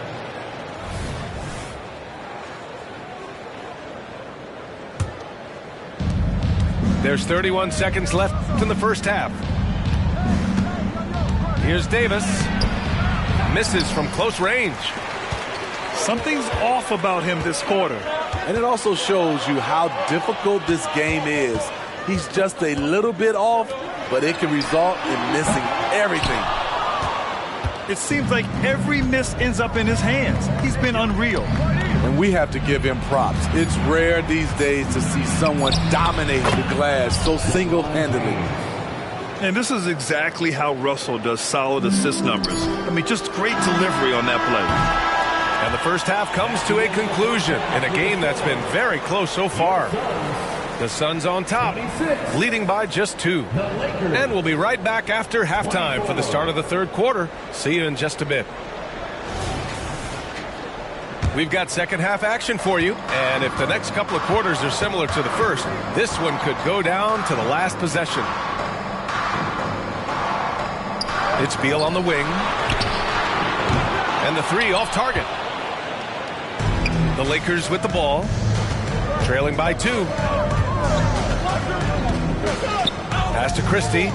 There's 31 seconds left in the first half. Here's Davis. Misses from close range. Something's off about him this quarter. And it also shows you how difficult this game is. He's just a little bit off, but it can result in missing everything. It seems like every miss ends up in his hands. He's been unreal. And we have to give him props. It's rare these days to see someone dominate the glass so single-handedly. And this is exactly how Russell does solid assist numbers. I mean, just great delivery on that play. And the first half comes to a conclusion in a game that's been very close so far. The Suns on top, leading by just 2. And we'll be right back after halftime for the start of the third quarter. See you in just a bit. We've got second half action for you. And if the next couple of quarters are similar to the first, this one could go down to the last possession. It's Beal on the wing. And the 3 off target. The Lakers with the ball. Trailing by 2. Pass to Christie.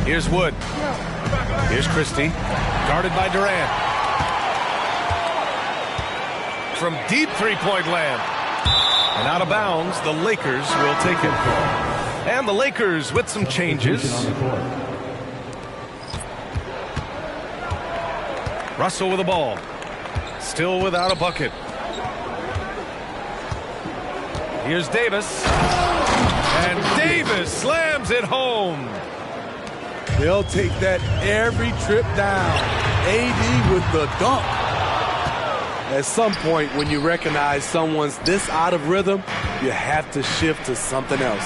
Here's Wood. Here's Christie. Guarded by Durant. From deep three-point land. And out of bounds, the Lakers will take it. And the Lakers with some changes. Russell with the ball. Still without a bucket. Here's Davis. And Davis slams it home. They'll take that every trip down. AD with the dunk. At some point, when you recognize someone's this out of rhythm, you have to shift to something else.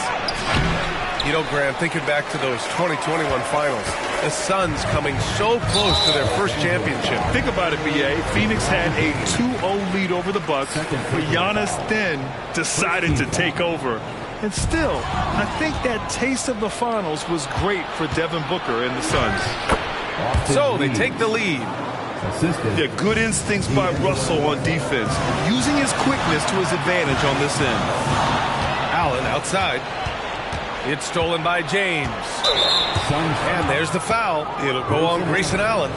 You know, Graham, thinking back to those 2021 finals, the Suns coming so close to their first championship. Think about it, B.A. Phoenix had a 2-0 lead over the Bucks, but Giannis then decided to take over. And still, I think that taste of the finals was great for Devin Booker and the Suns. So they take the lead. Yeah, good instincts by Russell on defense, using his quickness to his advantage on this end. Allen outside. It's stolen by James. And there's the foul. It'll go on Grayson Allen.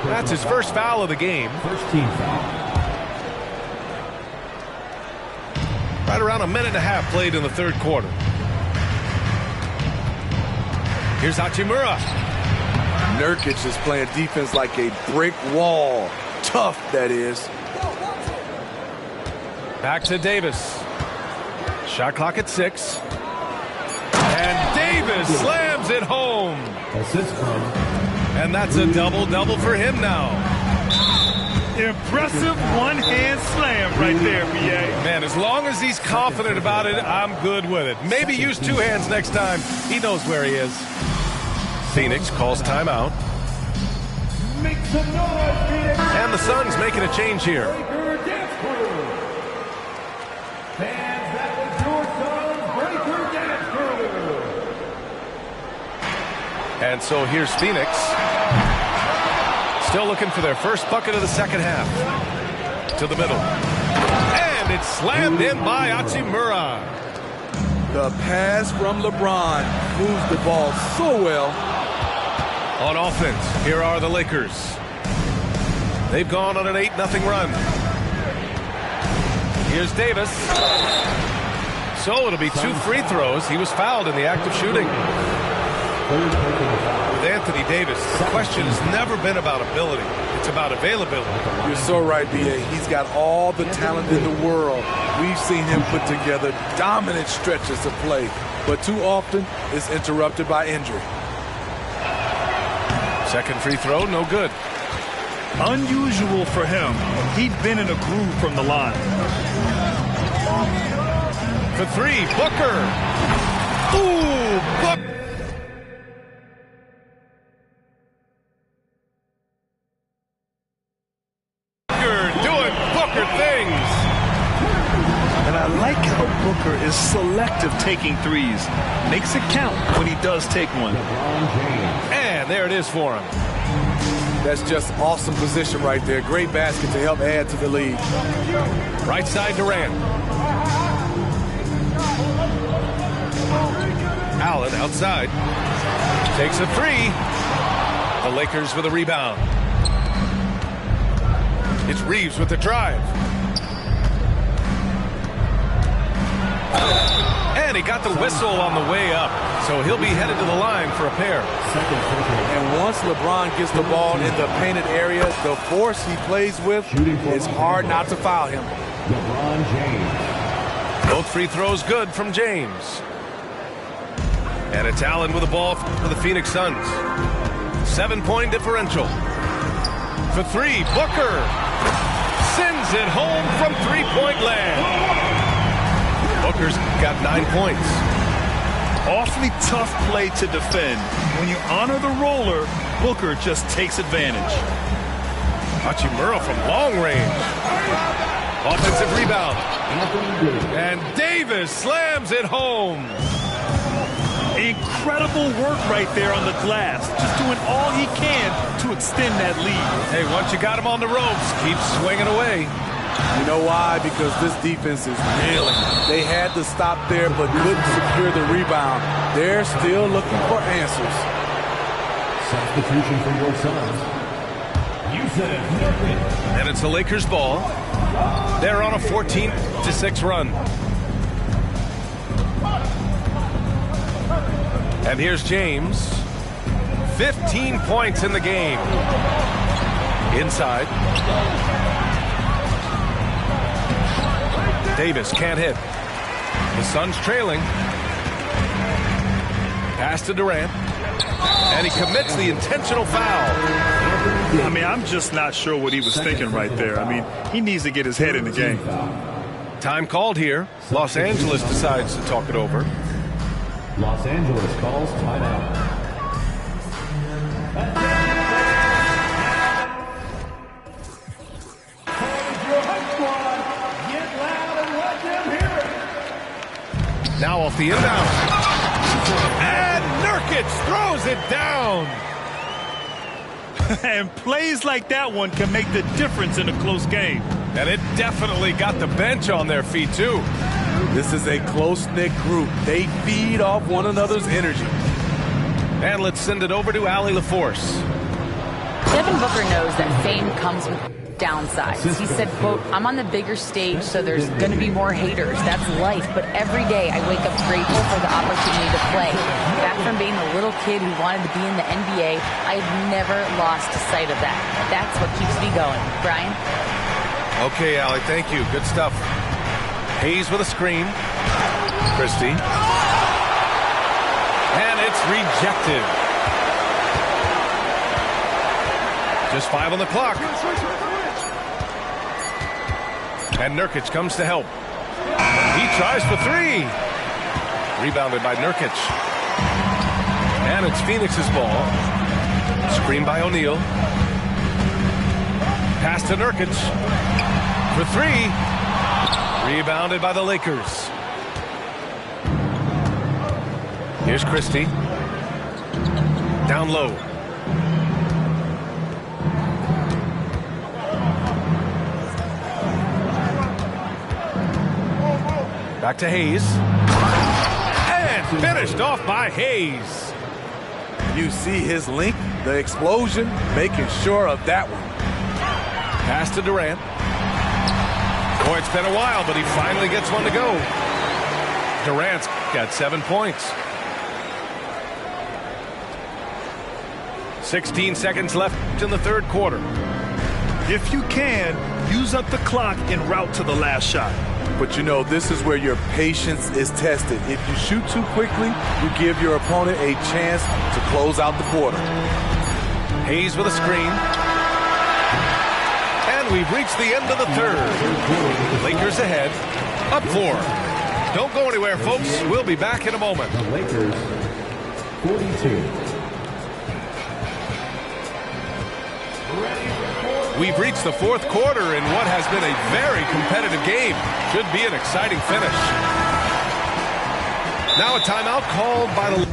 That's his first foul of the game. First team foul. Right around a minute and a half played in the third quarter. Here's Hachimura. Nurkic is playing defense like a brick wall. Tough, that is. Back to Davis. Shot clock at 6. And Davis slams it home. Assist from. And that's a double-double for him now. Impressive one-hand slam right there, B.A. Man, as long as he's confident about it, I'm good with it. Maybe use 2 hands next time. He knows where he is. Phoenix calls timeout. Make some noise, Phoenix. And the Suns making a change here. Breaker dance crew. Fans, that was your Suns Breaker dance crew. And so here's Phoenix. Still looking for their first bucket of the second half. To the middle. And it's slammed in by Hachimura. The pass from LeBron moves the ball so well. On offense, here are the Lakers. They've gone on an 8-0 run. Here's Davis. So it'll be 2 free throws. He was fouled in the act of shooting. With Anthony Davis, the question has never been about ability. It's about availability. You're so right, B.A. He's got all the talent in the world. We've seen him put together dominant stretches of play, but too often it's interrupted by injury. Second free throw, no good. Unusual for him. He'd been in a groove from the line. For 3, Booker. Ooh, Booker. Doing Booker things. And I like how Booker is selective taking threes. Makes it count when he does take one. And there it is for him. That's just awesome position right there. Great basket to help add to the lead. Right side Durant. Allen outside. Takes a 3. The Lakers with a rebound. It's Reeves with the drive. And he got the whistle on the way up. So he'll be headed to the line for a pair. And once LeBron gets the ball in the painted area, the force he plays with, it's hard not to foul him. LeBron James. Both free throws good from James. And it's Allen with the ball for the Phoenix Suns. 7-point differential. For 3, Booker sends it home from 3-point land. Booker's got 9 points. Awfully tough play to defend. When you honor the roller, Booker just takes advantage. Hachimura from long range. Offensive rebound. And Davis slams it home. Incredible work right there on the glass. Just doing all he can to extend that lead. Hey, once you got him on the ropes, keep swinging away. You know why? Because this defense is reeling. They had to stop there but couldn't secure the rebound. They're still looking for answers. Substitution for your Suns. And it's the Lakers' ball. They're on a 14-6 run. And here's James. 15 points in the game. Inside. Davis can't hit. The Suns trailing. Pass to Durant. And he commits the intentional foul. I mean, I'm just not sure what he was thinking right there. I mean, he needs to get his head in the game. Time called here. Los Angeles decides to talk it over. Los Angeles calls timeout. Now off the inbound. And Nurkic throws it down. And plays like that one can make the difference in a close game. And it definitely got the bench on their feet, too. This is a close-knit group. They feed off one another's energy. And let's send it over to Allie LaForce. Devin Booker knows that fame comes with downsides. He said, quote, "I'm on the bigger stage, so there's going to be more haters. That's life. But every day I wake up grateful for the opportunity to play. Back from being the little kid who wanted to be in the NBA, I've never lost sight of that. That's what keeps me going." Brian? Okay, Allie, thank you. Good stuff. Hayes with a screen. Christie. And it's rejected. Just 5 on the clock. And Nurkic comes to help. He tries for 3. Rebounded by Nurkic. And it's Phoenix's ball. Screen by O'Neal. Pass to Nurkic. For 3. Rebounded by the Lakers. Here's Christie. Down low. Back to Hayes. And finished off by Hayes. You see his length, the explosion, making sure of that one. Pass to Durant. Boy, it's been a while, but he finally gets one to go. Durant's got 7 points. 16 seconds left in the third quarter. If you can, use up the clock en route to the last shot. But you know, this is where your patience is tested. If you shoot too quickly, you give your opponent a chance to close out the quarter. Hayes with a screen. And we've reached the end of the third. Lakers ahead. Up 4. Don't go anywhere, folks. We'll be back in a moment. The Lakers, 42. We've reached the fourth quarter in what has been a very competitive game. Should be an exciting finish. Now a timeout called by the...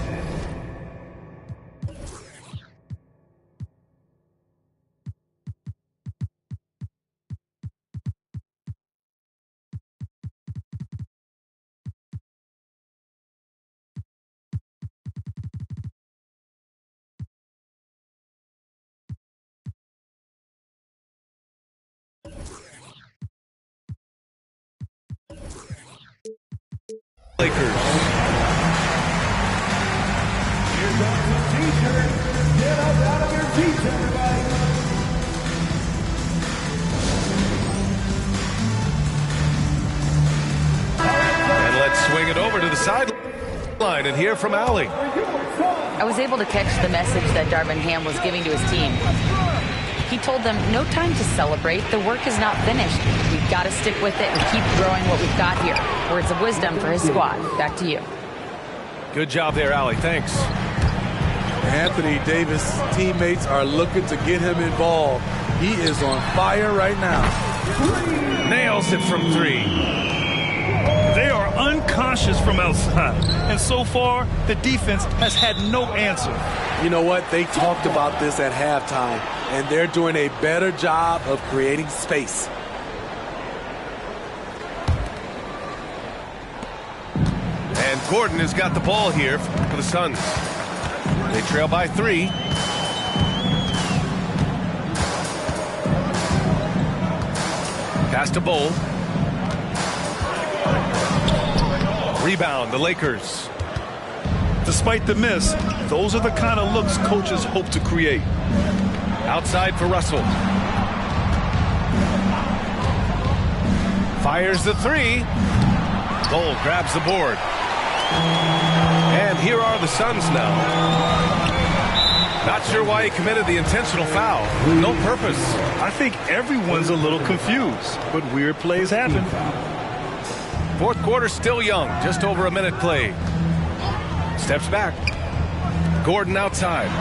Lakers. Here comes the t-shirt. Get up out of your seats, everybody. And let's swing it over to the sideline and hear from Allie. I was able to catch the message that Darvin Ham was giving to his team. He told them, no time to celebrate. The work is not finished. We've got to stick with it and keep growing what we've got here. Words of wisdom for his squad. Back to you. Good job there, Allie. Thanks. Anthony Davis' teammates are looking to get him involved. He is on fire right now. Nails it from 3. They are unconscious from outside. And so far, the defense has had no answer. You know what? They talked about this at halftime, and they're doing a better job of creating space. And Gordon has got the ball here for the Suns. They trail by 3. Pass to Bowl. Rebound, the Lakers. Despite the miss, those are the kind of looks coaches hope to create. Outside for Russell. Fires the 3. Bowl grabs the board. And here are the Suns now. Not sure why he committed the intentional foul. No purpose. I think everyone's a little confused, but weird plays happen. Fourth quarter still young. Just over a minute played. Steps back. Gordon outside.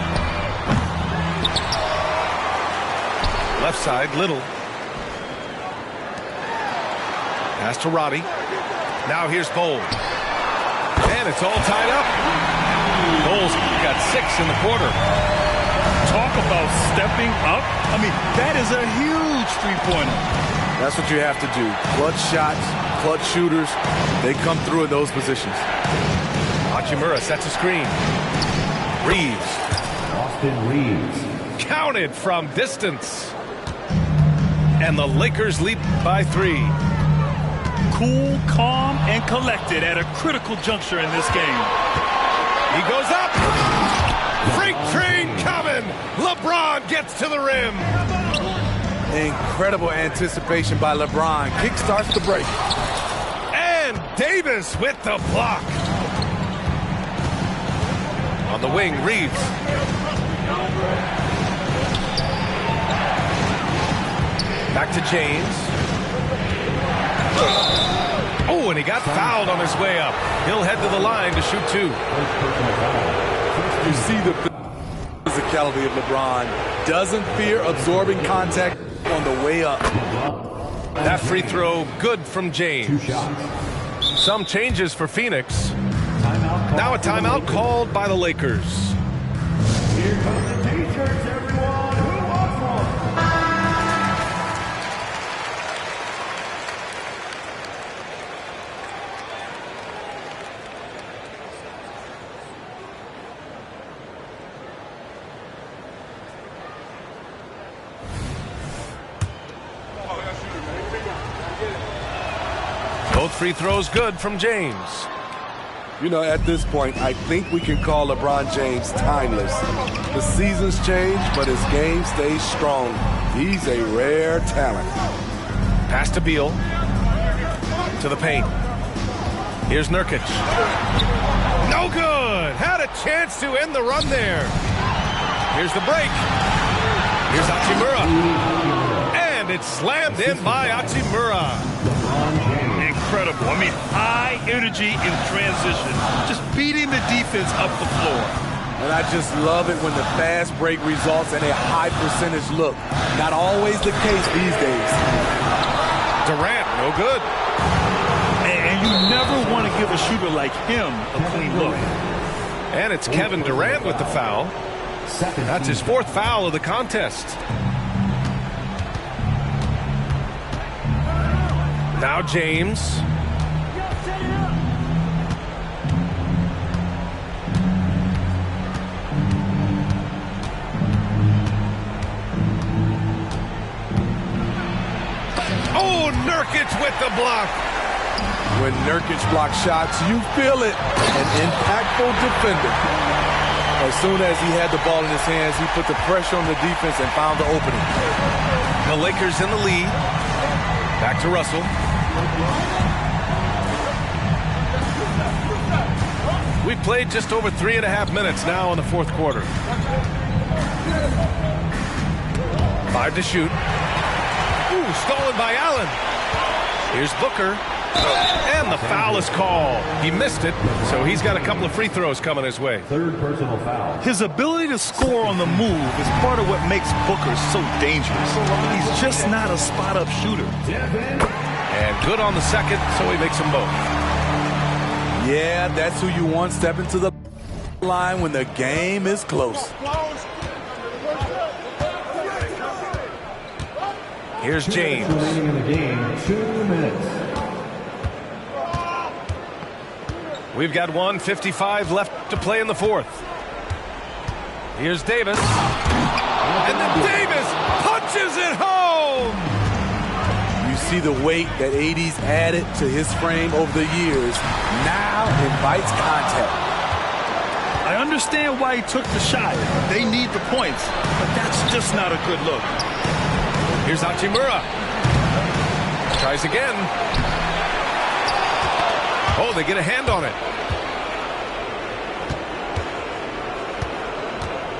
Left side, Little. Pass to Roddy. Now here's Bowl. And it's all tied up. Bowles got 6 in the quarter. Talk about stepping up. I mean, that is a huge three-pointer. That's what you have to do. Clutch shots, clutch shooters, they come through in those positions. Hachimura sets a screen. Reeves. Austin Reeves. Counted from distance. And the Lakers lead by 3. Cool, calm, and collected at a critical juncture in this game. He goes up. Freight train coming. LeBron gets to the rim. Incredible anticipation by LeBron. Kick starts the break. And Davis with the block. On the wing, Reeves. Back to James. Oh, and he got fouled on his way up. He'll head to the line to shoot 2. You see the physicality of LeBron. Doesn't fear absorbing contact on the way up. That free throw good from James. Some changes for Phoenix. Now a timeout called by the Lakers. Here comes the T-shirts, everyone. Who wants one? Both free throws good from James. You know, at this point, I think we can call LeBron James timeless. The seasons change, but his game stays strong. He's a rare talent. Pass to Beal. To the paint. Here's Nurkic. No good. Had a chance to end the run there. Here's the break. Here's Hachimura. And it's slammed in by Hachimura. Incredible. I mean, high energy in transition. Just beating the defense up the floor. And I just love it when the fast break results in a high percentage look. Not always the case these days. Durant, no good. And you never want to give a shooter like him a clean look. And it's Kevin Durant with the foul. That's his 4th foul of the contest. Now James. Oh, Nurkic with the block. When Nurkic blocks shots, you feel it. An impactful defender. As soon as he had the ball in his hands, he put the pressure on the defense and found the opening. The Lakers in the lead. Back to Russell. We've played just over 3.5 minutes now in the 4th quarter. 5 to shoot. Ooh, stolen by Allen. Here's Booker. And the foul is called. He missed it, so he's got a couple of free throws coming his way. 3rd personal foul. His ability to score on the move is part of what makes Booker so dangerous. He's just not a spot-up shooter. And good on the second, so he makes them both. Yeah, that's who you want stepping to the line when the game is close. Here's James. Remaining in the game, 2 minutes. We've got 1:55 left to play in the 4th. Here's Davis. And then Davis punches it home! You see the weight that AD's added to his frame over the years. Now invites contact. I understand why he took the shot. They need the points, but that's just not a good look. Here's Hachimura. Tries again. Oh, they get a hand on it.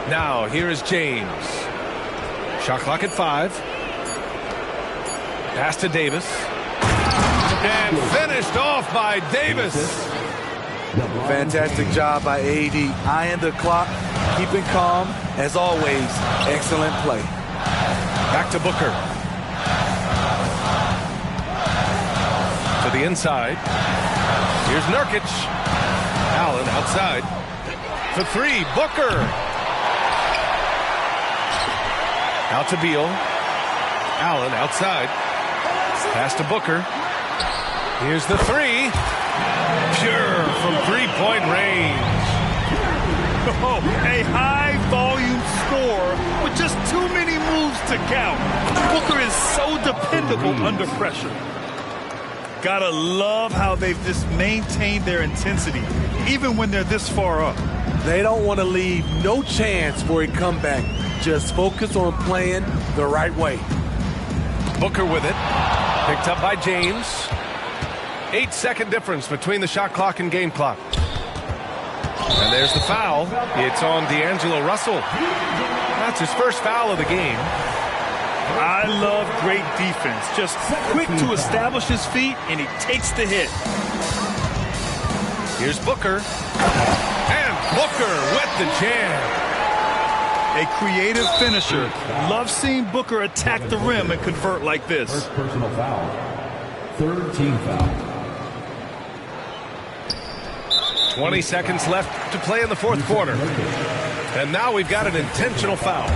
Now, here is James. Shot clock at 5. Pass to Davis. And finished off by Davis. Fantastic job by AD. Eyeing the clock, keeping calm. As always, excellent play. Back to Booker. To the inside. Here's Nurkic. Allen outside. For 3, Booker. Out to Beal. Allen outside. Pass to Booker. Here's the 3. Pure from 3-point range. Oh, a high-volume score with just too many moves to count. Booker is so dependable under pressure. Gotta love how they've just maintained their intensity, even when they're this far up. They don't want to leave no chance for a comeback. Just focus on playing the right way. Booker with it. Picked up by James. 8-second difference between the shot clock and game clock. And there's the foul. It's on D'Angelo Russell. That's his first foul of the game. I love great defense. Just quick to establish his feet, and he takes the hit. Here's Booker. And Booker with the jam. A creative finisher. Love seeing Booker attack the rim and convert like this. First personal foul. Third team foul. 20 seconds left to play in the fourth quarter. And now we've got an intentional foul.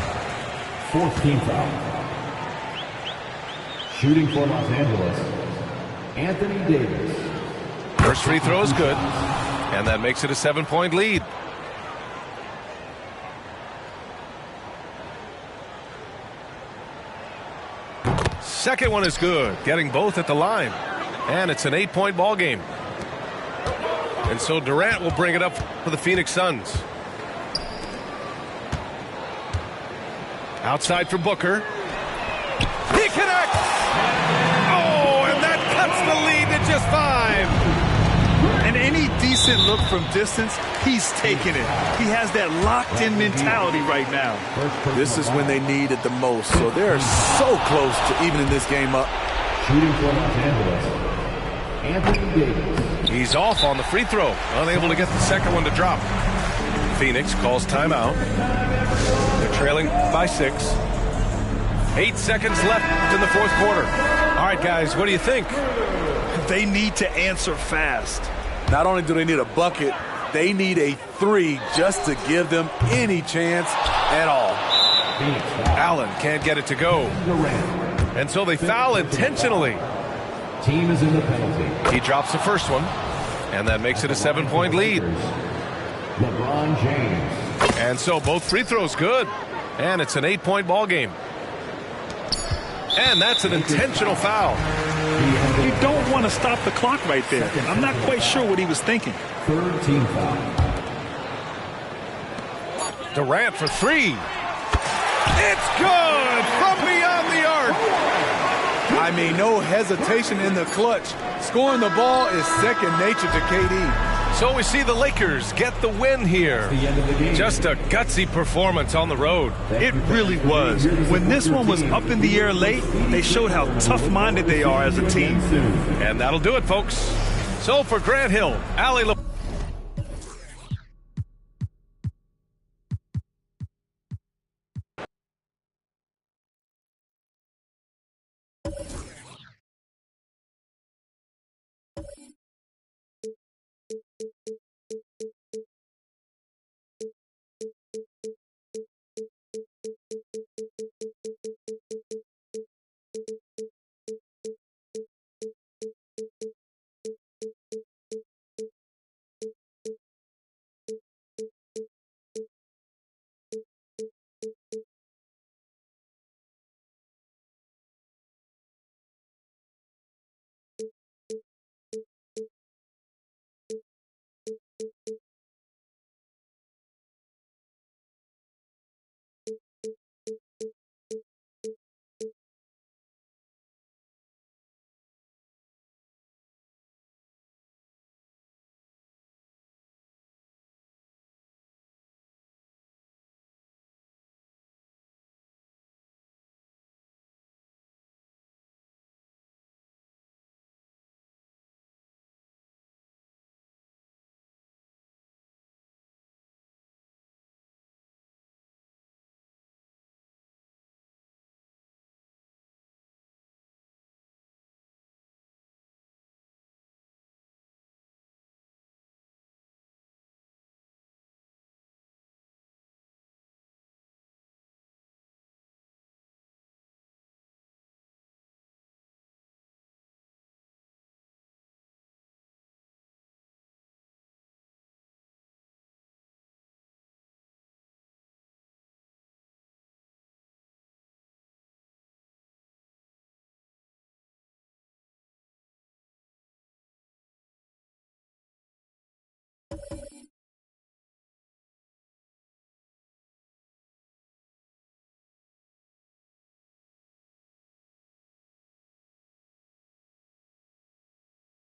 Fourth team foul. Shooting for Los Angeles, Anthony Davis. First free throw is good. And that makes it a 7-point lead. Second one is good, getting both at the line. And it's an 8-point ball game. And so Durant will bring it up for the Phoenix Suns. Outside for Booker. He connects! Oh, and that cuts the lead to just 5. And any decent look from distance, he's taking it. He has that locked-in mentality right now. This is when they need it the most, so they're so close to evening this game up. Shooting for Los Angeles, Anthony Davis. He's off on the free throw, unable to get the second one to drop. Phoenix calls timeout. They're trailing by 6. 8 seconds left in the fourth quarter. All right, guys, what do you think? They need to answer fast. Not only do they need a bucket, they need a 3 just to give them any chance at all. Allen can't get it to go. And so they foul intentionally. Team is in the penalty. He drops the first one, and that makes it a 7-point lead. LeBron James. And so both free throws good, and it's an 8-point ball game. And that's an intentional foul. You don't want to stop the clock right there. I'm not quite sure what he was thinking. Third team foul. Durant for 3. It's good from beyond the arc. I mean, no hesitation in the clutch. Scoring the ball is second nature to KD. So we see the Lakers get the win here. Just a gutsy performance on the road. It really was. When this one was up in the air late, they showed how tough-minded they are as a team. And that'll do it, folks. So for Grant Hill, Allie